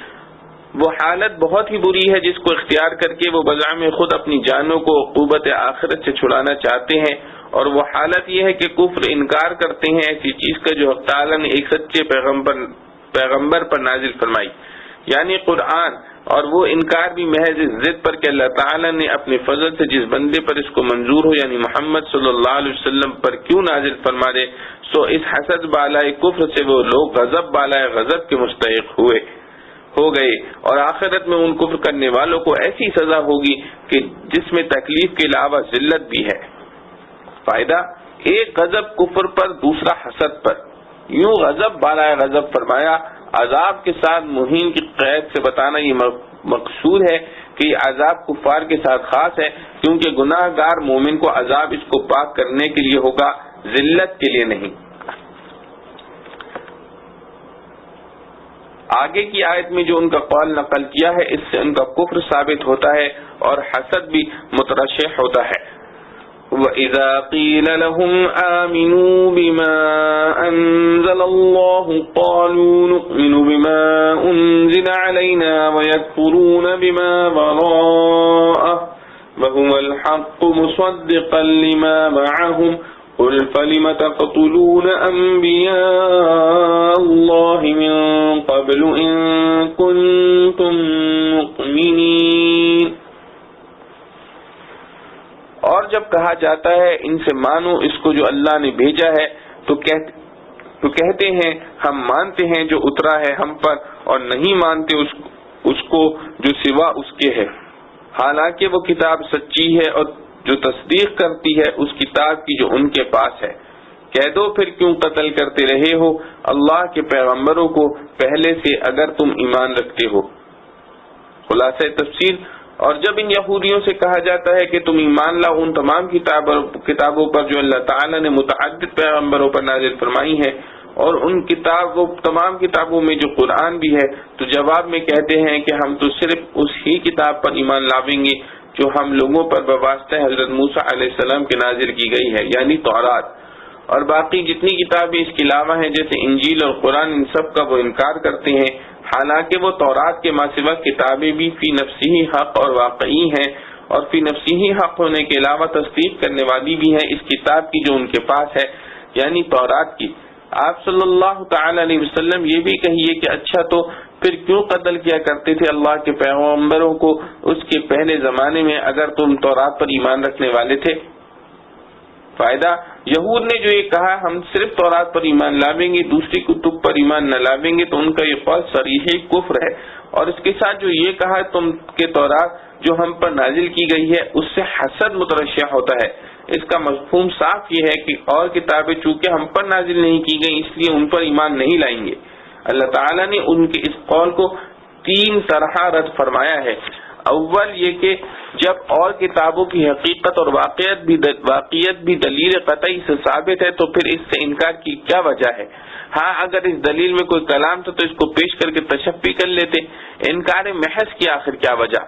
وہ حالت بہت ہی بری ہے جس کو اختیار کر کے وہ بزعم خود اپنی جانوں کو عقوبت آخرت سے چھڑانا چاہتے ہیں، اور وہ حالت یہ ہے کہ کفر انکار کرتے ہیں ایسی چیز کا جو حق تعالیٰ نے ایک سچے پیغمبر پر نازل فرمائی یعنی قرآن، اور وہ انکار بھی محض اس ضد پر کہ اللہ تعالیٰ نے اپنے فضل سے جس بندے پر اس کو منظور ہو یعنی محمد صلی اللہ علیہ وسلم پر کیوں نازل فرما دے، سو اس حسد بالائے کفر سے وہ لوگ غضب بالائے غضب کے مستحق ہو گئے، اور آخرت میں ان کفر کرنے والوں کو ایسی سزا ہوگی کہ جس میں تکلیف کے علاوہ ذلت بھی ہے۔ فائدہ، ایک غضب کفر پر دوسرا حسد پر، یوں غضب بالائے غضب فرمایا، عذاب کے ساتھ مہین کی قید سے بتانا یہ مقصود ہے کہ یہ عذاب کفار کے ساتھ خاص ہے کیونکہ گناہ گار مومن کو عذاب اس کو پاک کرنے کے لیے ہوگا، ذلت کے لیے نہیں۔ آگے کی آیت میں جو ان کا قول نقل کیا ہے اس سے ان کا کفر ثابت ہوتا ہے اور حسد بھی مترشح ہوتا ہے. وَإِذَا قِيلَ لَهُمْ آمِنُوا بِمَا أَنزَلَ اللَّهُ قَالُوا نُؤْمِنُ بِمَا أُنزِلَ عَلَيْنَا وَيَكْفُرُونَ بِمَا وَرَاءَهُ وَهُوَ الْحَقُّ مُصَدِّقًا لِمَا مَعَهُمْ قُلْ فَلِمَ تَقْتُلُونَ أَنبِيَاءَ اللَّهِ مِن قَبْلُ إِن كُنتُم مُؤْمِنِينَ. اور جب کہا جاتا ہے ان سے مانو اس کو جو اللہ نے بھیجا ہے تو کہتے ہیں ہم مانتے ہیں جو اترا ہے ہم پر اور نہیں مانتے اس کو جو سوا اس کے ہے، حالانکہ وہ کتاب سچی ہے اور جو تصدیق کرتی ہے اس کتاب کی جو ان کے پاس ہے. کہہ دو پھر کیوں قتل کرتے رہے ہو اللہ کے پیغمبروں کو پہلے سے اگر تم ایمان رکھتے ہو. خلاصہ تفسیر. اور جب ان یہودیوں سے کہا جاتا ہے کہ تم ایمان لاؤ ان تمام کتابوں پر جو اللہ تعالیٰ نے متعدد پیغمبروں پر نازل فرمائی ہے اور ان تمام کتابوں میں جو قرآن بھی ہے، تو جواب میں کہتے ہیں کہ ہم تو صرف اس ہی کتاب پر ایمان لاویں گے جو ہم لوگوں پر بواسطہ حضرت موسیٰ علیہ السلام کے نازل کی گئی ہے، یعنی توراۃ. اور باقی جتنی کتابیں اس کے علاوہ ہیں جیسے انجیل اور قرآن، ان سب کا وہ انکار کرتے ہیں، حالانکہ وہ تورات کے ماسوا کتابیں بھی فی نفسی حق اور واقعی ہیں اور فی نفسی حق ہونے کے علاوہ تصدیق کرنے والی بھی ہیں اس کتاب کی جو ان کے پاس ہے، یعنی تورات کی. آپ صلی اللہ تعالی علیہ وسلم یہ بھی کہیے کہ اچھا تو پھر کیوں قتل کیا کرتے تھے اللہ کے پیغمبروں کو اس کے پہلے زمانے میں اگر تم تورات پر ایمان رکھنے والے تھے. فائدہ، یہود نے جو یہ کہا ہم صرف تورات پر ایمان لاویں گے دوسری کتب پر ایمان نہ لاویں گے، تو ان کا یہ قول صریح کفر ہے. اور اس کے ساتھ جو یہ کہا تم کہ تورات جو ہم پر نازل کی گئی ہے اس سے حسد مترشح ہوتا ہے، اس کا مفہوم صاف یہ ہے کہ اور کتابیں چونکہ ہم پر نازل نہیں کی گئی اس لیے ان پر ایمان نہیں لائیں گے. اللہ تعالیٰ نے ان کے اس قول کو 3 طرح رد فرمایا ہے. اول یہ کہ جب اور کتابوں کی حقیقت اور واقعیت بھی دلیل قطعی سے ثابت ہے تو پھر اس سے انکار کی کیا وجہ ہے؟ ہاں اگر اس دلیل میں کوئی کلام تھا تو اس کو پیش کر کے تشفی کر لیتے، انکار محض کی آخر کیا وجہ؟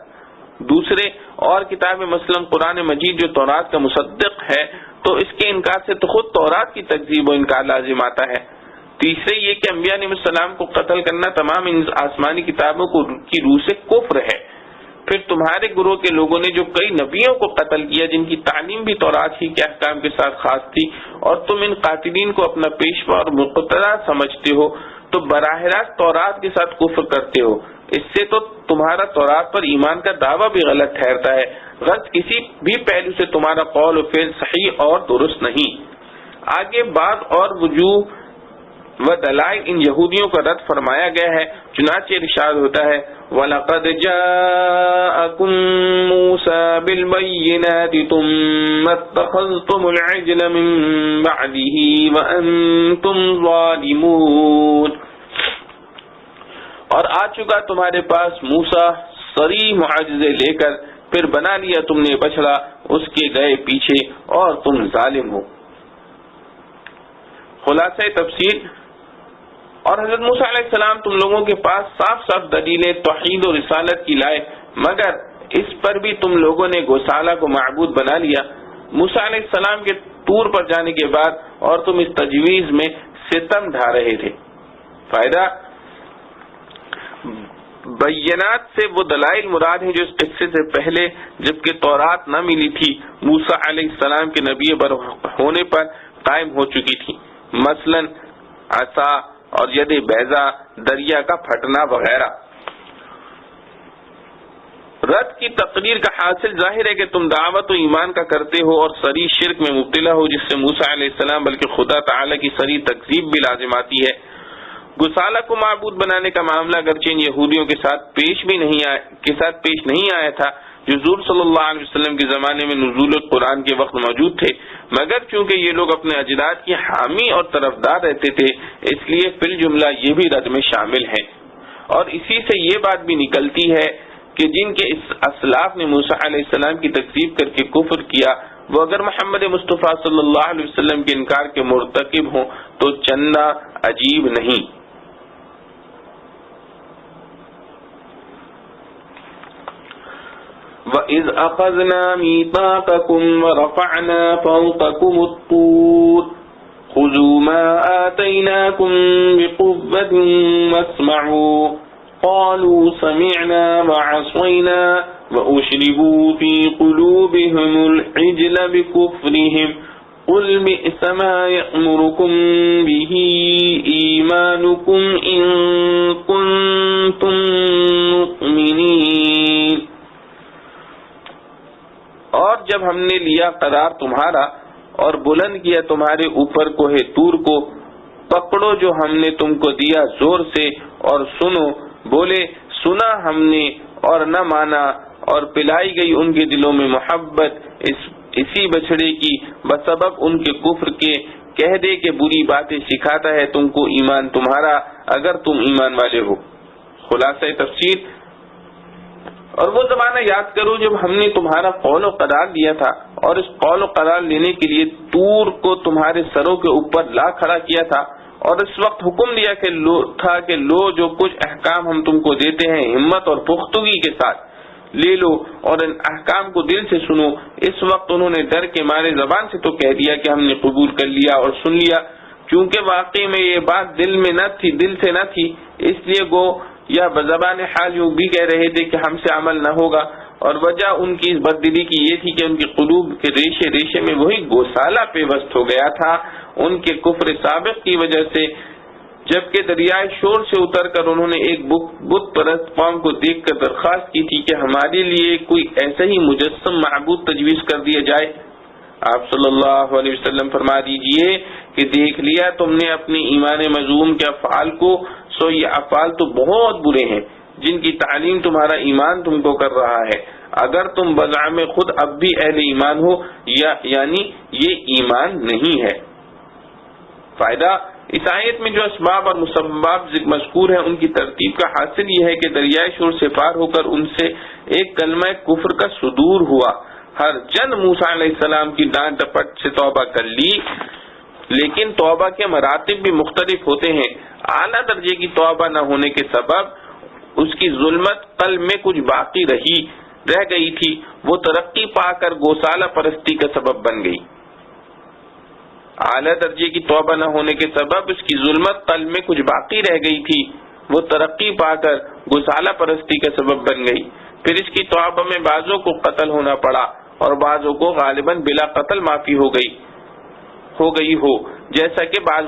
دوسرے، اور کتابیں مثلا قرآن مجید جو تورات کا مصدق ہے تو اس کے انکار سے تو خود تورات کی تکذیب و انکار لازم آتا ہے. تیسرے یہ کہ انبیاء علیہ السلام کو قتل کرنا تمام ان آسمانی کتابوں کی روح سے کفر ہے. پھر تمہارے گروہ کے لوگوں نے جو کئی نبیوں کو قتل کیا جن کی تعلیم بھی تورات ہی کے احکام کے ساتھ خاص تھی، اور تم ان قاتلین کو اپنا پیشوا اور مقتدی سمجھتے ہو تو براہ راست تورات کے ساتھ کفر کرتے ہو. اس سے تو تمہارا تورات پر ایمان کا دعویٰ بھی غلط ٹھہرتا ہے، غرض کسی بھی پہلو سے تمہارا قول و فعل صحیح اور درست نہیں. آگے بعض اور وجوہ و دلائل ان یہودیوں کا رد فرمایا گیا ہے. چنانچہ ارشاد ہوتا ہے وَلَقَدْ جَاءَكُم مُوسَىٰ بِالْبَيِّنَاتِ ثُمَّ اتَّخَذْتُمُ الْعِجْلَ مِن بَعْدِهِ وَأَنتُمْ ظَالِمُونَ. اور آ چکا تمہارے پاس موسیٰ صریح معجزے لے کر، پھر بنا لیا تم نے بچڑا اس کے گئے پیچھے اور تم ظالم ہو. خلاصہ تفسیر. اور حضرت موسیٰ علیہ السلام تم لوگوں کے پاس صاف صاف دلیلیں توحید و رسالت کی لائے، مگر اس پر بھی تم لوگوں نے گوسالہ کو معبود بنا لیا. موسیٰ علیہ السلام کے طور پر جانے کے بعد اور تم اس تجویز میں ستم ڈھا رہے تھے. فائدہ، بینات سے وہ دلائل مراد ہیں جو اس قصے سے پہلے جبکہ تورات نہ ملی تھی موسیٰ علیہ السلام کے نبی ہونے پر قائم ہو چکی تھی، مثلا عصا اور ید بیضا، دریا کا پھٹنا وغیرہ. رد کی تقریر کا حاصل ظاہر ہے کہ تم دعوت و ایمان کا کرتے ہو اور صریح شرک میں مبتلا ہو جس سے موسیٰ علیہ السلام بلکہ خدا تعالی کی صریح تکذیب بھی لازم آتی ہے. گسالہ کو معبود بنانے کا معاملہ اگرچہ ان یہودیوں کے ساتھ پیش نہیں آیا تھا جو حضور صلی اللہ علیہ وسلم کے زمانے میں نزول قرآن کے وقت موجود تھے، مگر چونکہ یہ لوگ اپنے اجداد کی حامی اور طرفدار رہتے تھے اس لیے فی الجملہ یہ بھی رد میں شامل ہیں. اور اسی سے یہ بات بھی نکلتی ہے کہ جن کے اس اسلاف نے موسیٰ علیہ السلام کی تکذیب کر کے کفر کیا وہ اگر محمد مصطفیٰ صلی اللہ علیہ وسلم کے انکار کے مرتکب ہوں تو چندہ عجیب نہیں. وَإِذْ أَخَذْنَا مِيثَاقَكُمْ وَرَفَعْنَا فَوْقَكُمُ الطُّورَ خُذُوا مَا آتَيْنَاكُمْ بِقُوَّةٍ وَاسْمَعُوا قَالُوا سَمِعْنَا وَعَصَيْنَا وَأُشْرِبُوا فِي قُلُوبِهِمُ الْعِجْلَ بِكُفْرِهِمْ قُلْ بِئْسَ مَا يَأْمُرُكُمْ بِهِ إِيمَانُكُمْ إِن كُنتُم مُّؤْمِنِينَ۔ اور جب ہم نے لیا قرار تمہارا اور بلند کیا تمہارے اوپر کوہ طور کو، پکڑو جو ہم نے تم کو دیا زور سے اور سنو، بولے سنا ہم نے اور نہ مانا، اور پلائی گئی ان کے دلوں میں محبت اسی بچڑے کی بسبب ان کے کفر کے، کہہ دے کہ بری باتیں سکھاتا ہے تم کو ایمان تمہارا اگر تم ایمان والے ہو۔ خلاصہ تفسیر، اور وہ زمانہ یاد کرو جب ہم نے تمہارا قول و قرار لیا تھا اور اس قول و قرار لینے کے لیے طور کو تمہارے سروں کے اوپر لا کھڑا کیا تھا، اور اس وقت حکم دیا کہ لو جو کچھ احکام ہم تم کو دیتے ہیں ہمت اور پختگی کے ساتھ لے لو اور ان احکام کو دل سے سنو۔ اس وقت انہوں نے ڈر کے مارے زبان سے تو کہہ دیا کہ ہم نے قبول کر لیا اور سن لیا، کیونکہ واقعی میں یہ بات دل سے نہ تھی، اس لیے گو یا بزبان حال یوں بھی کہہ رہے تھے کہ ہم سے عمل نہ ہوگا، اور وجہ ان کی اس بددلی کی یہ تھی کہ ان کے قلوب کے ریشے میں وہی گوسالہ پیوست ہو گیا تھا ان کے کفر سابق کی وجہ سے، جبکہ دریائے شور سے اتر کر انہوں نے ایک بت پرست قوم کو دیکھ کر درخواست کی تھی کہ ہمارے لیے کوئی ایسا ہی مجسم معبود تجویز کر دیا جائے۔ آپ صلی اللہ علیہ وسلم فرما دیجئے کہ دیکھ لیا تم نے اپنے ایمان مذموم کے افعال کو، سو یہ افعال تو بہت برے ہیں جن کی تعلیم تمہارا ایمان تم کو کر رہا ہے، اگر تم بزعم خود اب بھی اہل ایمان ہو، یعنی یہ ایمان نہیں ہے۔ فائدہ، اس آیت میں جو اسباب اور مسباب مذکور ہیں ان کی ترتیب کا حاصل یہ ہے کہ دریائے شور سے پار ہو کر ان سے ایک کلمہ کفر کا صدور ہوا۔ ہر چند موسیٰ علیہ السلام کی ڈانٹ ڈپٹ سے توبہ کر لی، لیکن توبہ کے مراتب بھی مختلف ہوتے ہیں۔ اعلیٰ درجے کی توبہ نہ ہونے کے سبب اس کی ظلمت قلب میں کچھ باقی رہ گئی تھی، وہ ترقی پا کر گوسالہ پرستی کا سبب بن گئی۔ اعلیٰ درجے کی توبہ نہ ہونے کے سبب اس کی ظلمت قلب میں کچھ باقی رہ گئی تھی، وہ ترقی پا کر گوسالہ پرستی کا سبب بن گئی۔ پھر اس کی توبہ میں بعضوں کو قتل ہونا پڑا اور بعضوں کو غالباً بلا قتل معافی ہو گئی ہو، جیسا کہ بعض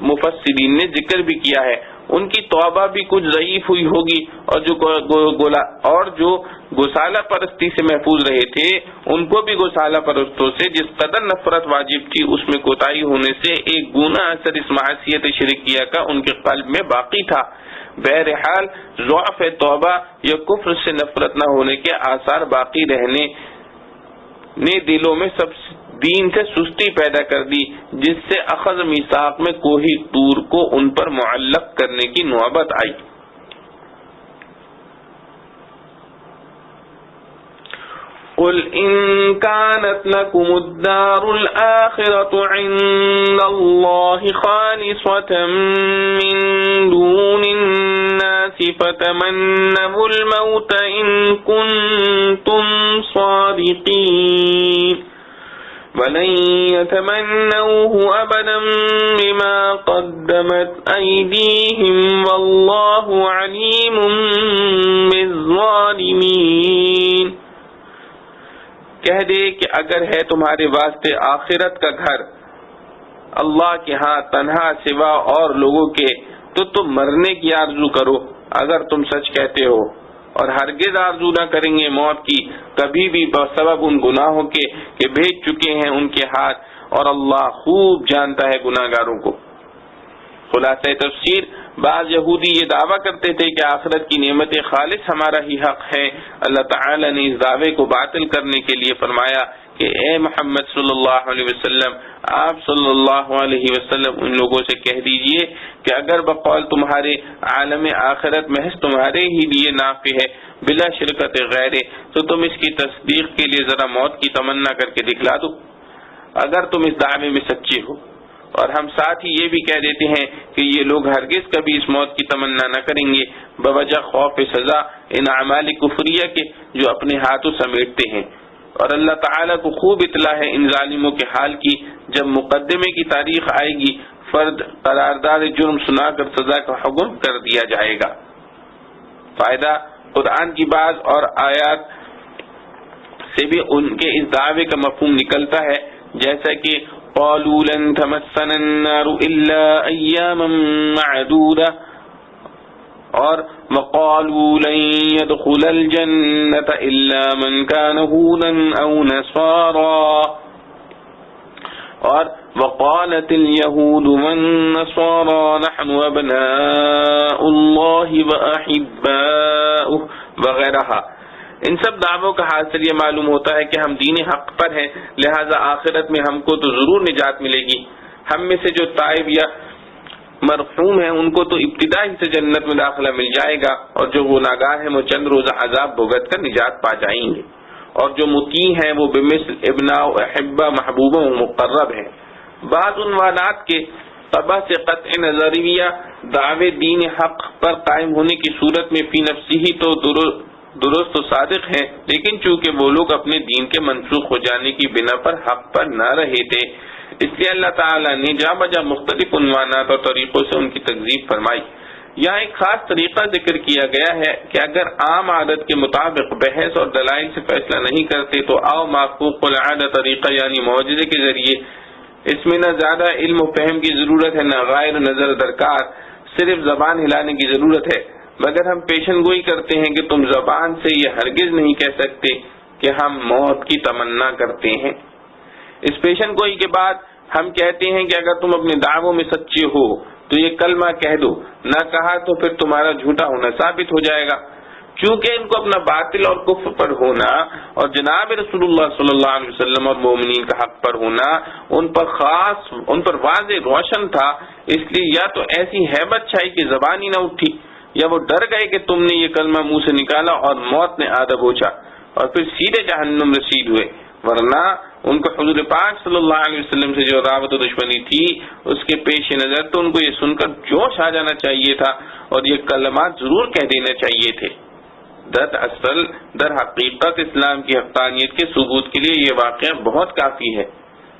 مفسرین نے ذکر بھی کیا ہے۔ ان کی توبہ بھی کچھ ضعیف ہوئی ہوگی، اور جو گوسالہ پرستی سے محفوظ رہے تھے ان کو بھی گوسالہ پرستوں سے جس قدر نفرت واجب تھی اس میں کوتاہی ہونے سے ایک گنا اثر اس معصیت شرکیہ کا ان کے قلب میں باقی تھا۔ بہرحال ضعف توبہ یا کفر سے نفرت نہ ہونے کے آثار باقی رہنے نے دلوں میں سب دین سے سستی پیدا کر دی، جس سے اخذ میثاق میں کوہ طور کو ان پر معلق کرنے کی نوبت آئی۔ قل ان كانت لكم الدار الآخرة عند الله خالصة من دون الناس فتمنوا الموت إن كنتم صادقين وَلَن يَتَمَنَّوْهُ أَبَدًا بِمَا قَدَّمَتْ أَيْدِيهِمْ وَاللَّهُ عَلِيمٌ بِالظَّالِمِينَ۔ کہہ دے کہ اگر ہے تمہارے واسطے آخرت کا گھر اللہ کے ہاں تنہا سوا اور لوگوں کے، تو تم مرنے کی آرزو کرو اگر تم سچ کہتے ہو، اور ہرگز آرزو نہ کریں گے موت کی کبھی بھی بسبب ان گناہوں کے کہ بھیج چکے ہیں ان کے ہاتھ، اور اللہ خوب جانتا ہے گناہگاروں کو۔ خلاصہ تفسیر، بعض یہودی یہ دعویٰ کرتے تھے کہ آخرت کی نعمتیں خالص ہمارا ہی حق ہے۔ اللہ تعالی نے اس دعوے کو باطل کرنے کے لیے فرمایا کہ اے محمد صلی اللہ علیہ وسلم، آپ صلی اللہ علیہ وسلم ان لوگوں سے کہہ دیجئے کہ اگر بقول تمہارے عالم آخرت محض تمہارے ہی لیے نافع ہے بلا شرکت غیر، تو تم اس کی تصدیق کے لیے ذرا موت کی تمنا کر کے دکھلا دو اگر تم اس دعوے میں سچے ہو۔ اور ہم ساتھ ہی یہ بھی کہہ دیتے ہیں کہ یہ لوگ ہرگز کبھی اس موت کی تمنا نہ کریں گے بوجہ خوف سزا ان اعمال کفریہ کے جو اپنے ہاتھوں سمیٹتے ہیں۔ اور اللہ تعالیٰ کو خوب اطلاع ہے ان ظالموں کے حال کی، جب مقدمے کی تاریخ آئے گی فرد قرارداد جرم سنا کر سزا کا حکم کر دیا جائے گا۔ فائدہ قرآن کی بعض اور آیات سے بھی ان کے اس دعوے کا مفہوم نکلتا ہے، جیسا کہ قالوا لن تمسنا النار الا ایاما معدودہ اور وقالوا لن يدخل الجنة الا من كان هودا او نصارا اور وقالت اليهود والنصارى نحن ابناء الله واحباؤه وغیرہ۔ ان سب دعووں کا حاصل یہ معلوم ہوتا ہے کہ ہم دین حق پر ہیں، لہذا آخرت میں ہم کو تو ضرور نجات ملے گی۔ ہم میں سے جو تائب یا مرحوم ہیں ان کو تو ابتدا ہی سے جنت میں داخلہ مل جائے گا، اور جو گناہگار ہیں وہ چند روزہ عذاب بھگت کر نجات پا جائیں گے، اور جو مطیع ہیں وہ بمثل ابناء و احبہ محبوبہ و مقرب ہیں۔ بعض عنوانات کے طبع سے قطع نظریہ دعوے دین حق پر قائم ہونے کی صورت میں فی نفسی ہی تو درست و صادق ہیں، لیکن چونکہ وہ لوگ اپنے دین کے منسوخ ہو جانے کی بنا پر حق پر نہ رہے تھے، اس لیے اللہ تعالیٰ نے جا بجا مختلف عنوانات اور طریقوں سے ان کی تکذیب فرمائی۔ یہاں ایک خاص طریقہ ذکر کیا گیا ہے کہ اگر عام عادت کے مطابق بحث اور دلائل سے فیصلہ نہیں کرتے تو آؤ معفوق العادہ طریقہ یعنی معجزے کے ذریعے، اس میں نہ زیادہ علم و فہم کی ضرورت ہے نہ غائر نظر درکار، صرف زبان ہلانے کی ضرورت ہے، مگر ہم پیشن گوئی کرتے ہیں کہ تم زبان سے یہ ہرگز نہیں کہہ سکتے کہ ہم موت کی تمنا کرتے ہیں۔ اس پیشن گوئی کے بعد ہم کہتے ہیں کہ اگر تم اپنے دعووں میں سچے ہو تو یہ کلمہ کہہ دو، نہ کہا تو پھر تمہارا جھوٹا ہونا ثابت ہو جائے گا۔ چونکہ ان کو اپنا باطل اور کفر پر ہونا اور جناب رسول اللہ صلی اللہ علیہ وسلم اور مومنین کا حق پر ہونا ان پر واضح روشن تھا، اس لیے یا تو ایسی ہیبت چھائی کہ زبان ہی نہ اٹھی، یا وہ ڈر گئے کہ تم نے یہ کلمہ منہ سے نکالا اور موت نے آدھا بوچھا اور پھر سیدھے جہنم رسید ہوئے، ورنہ ان کو حضور پاک صلی اللہ علیہ وسلم سے جو رابط و دشمنی تھی اس کے پیش نظر تو ان کو یہ سن کر جوش آ جانا چاہیے تھا اور یہ کلمات ضرور کہہ دینا چاہیے تھے۔ در حقیقت اسلام کی حقانیت کے ثبوت کے لیے یہ واقعہ بہت کافی ہے۔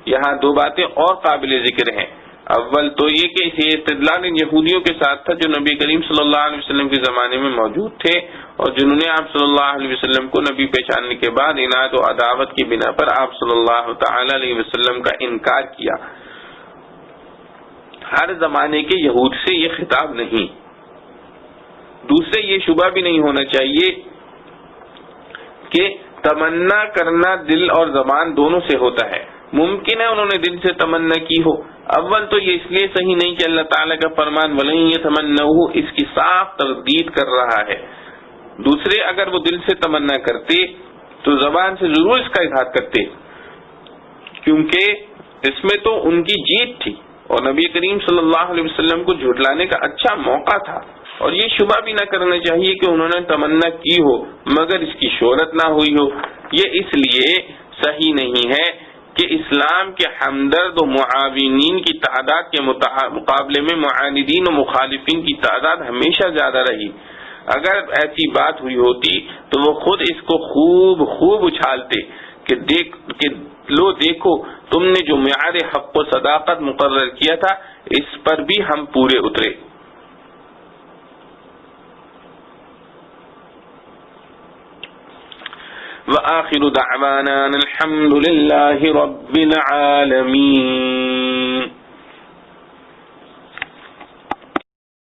یہاں دو باتیں اور قابل ذکر ہیں۔ اول تو یہ کہ اسے استدلال ان یہودیوں کے ساتھ تھا جو نبی کریم صلی اللہ علیہ وسلم کے زمانے میں موجود تھے اور جنہوں نے آپ صلی اللہ علیہ وسلم کو نبی پہچاننے کے بعد عناد و عداوت کی بنا پر آپ صلی اللہ تعالی علیہ وسلم کا انکار کیا۔ ہر زمانے کے یہود سے یہ خطاب نہیں۔ دوسرے یہ شبہ بھی نہیں ہونا چاہیے کہ تمنا کرنا دل اور زبان دونوں سے ہوتا ہے۔ ممکن ہے انہوں نے دل سے تمنا کی ہو۔ اول تو یہ اس لیے صحیح نہیں کہ اللہ تعالیٰ کا فرمان وَلَن يَتَمَنَّوْهُ اس کی صاف تردید کر رہا ہے۔ دوسرے اگر وہ دل سے تمنا کرتے تو زبان سے ضرور اس کا اظہار کرتے، کیونکہ اس میں تو ان کی جیت تھی اور نبی کریم صلی اللہ علیہ وسلم کو جھٹلانے کا اچھا موقع تھا، اور یہ شبہ بھی نہ کرنا چاہیے کہ انہوں نے تمنا کی ہو مگر اس کی شہرت نہ ہوئی ہو۔ یہ اس لیے صحیح نہیں ہے کہ اسلام کے ہمدرد و معاونین کی تعداد کے مقابلے میں معاندین و مخالفین کی تعداد ہمیشہ زیادہ رہی۔ اگر ایسی بات ہوئی ہوتی تو وہ خود اس کو خوب اچھالتے کہ لو دیکھو تم نے جو معیار حق و صداقت مقرر کیا تھا اس پر بھی ہم پورے اترے۔ وآخر دعوانا الحمد لله رب العالمين۔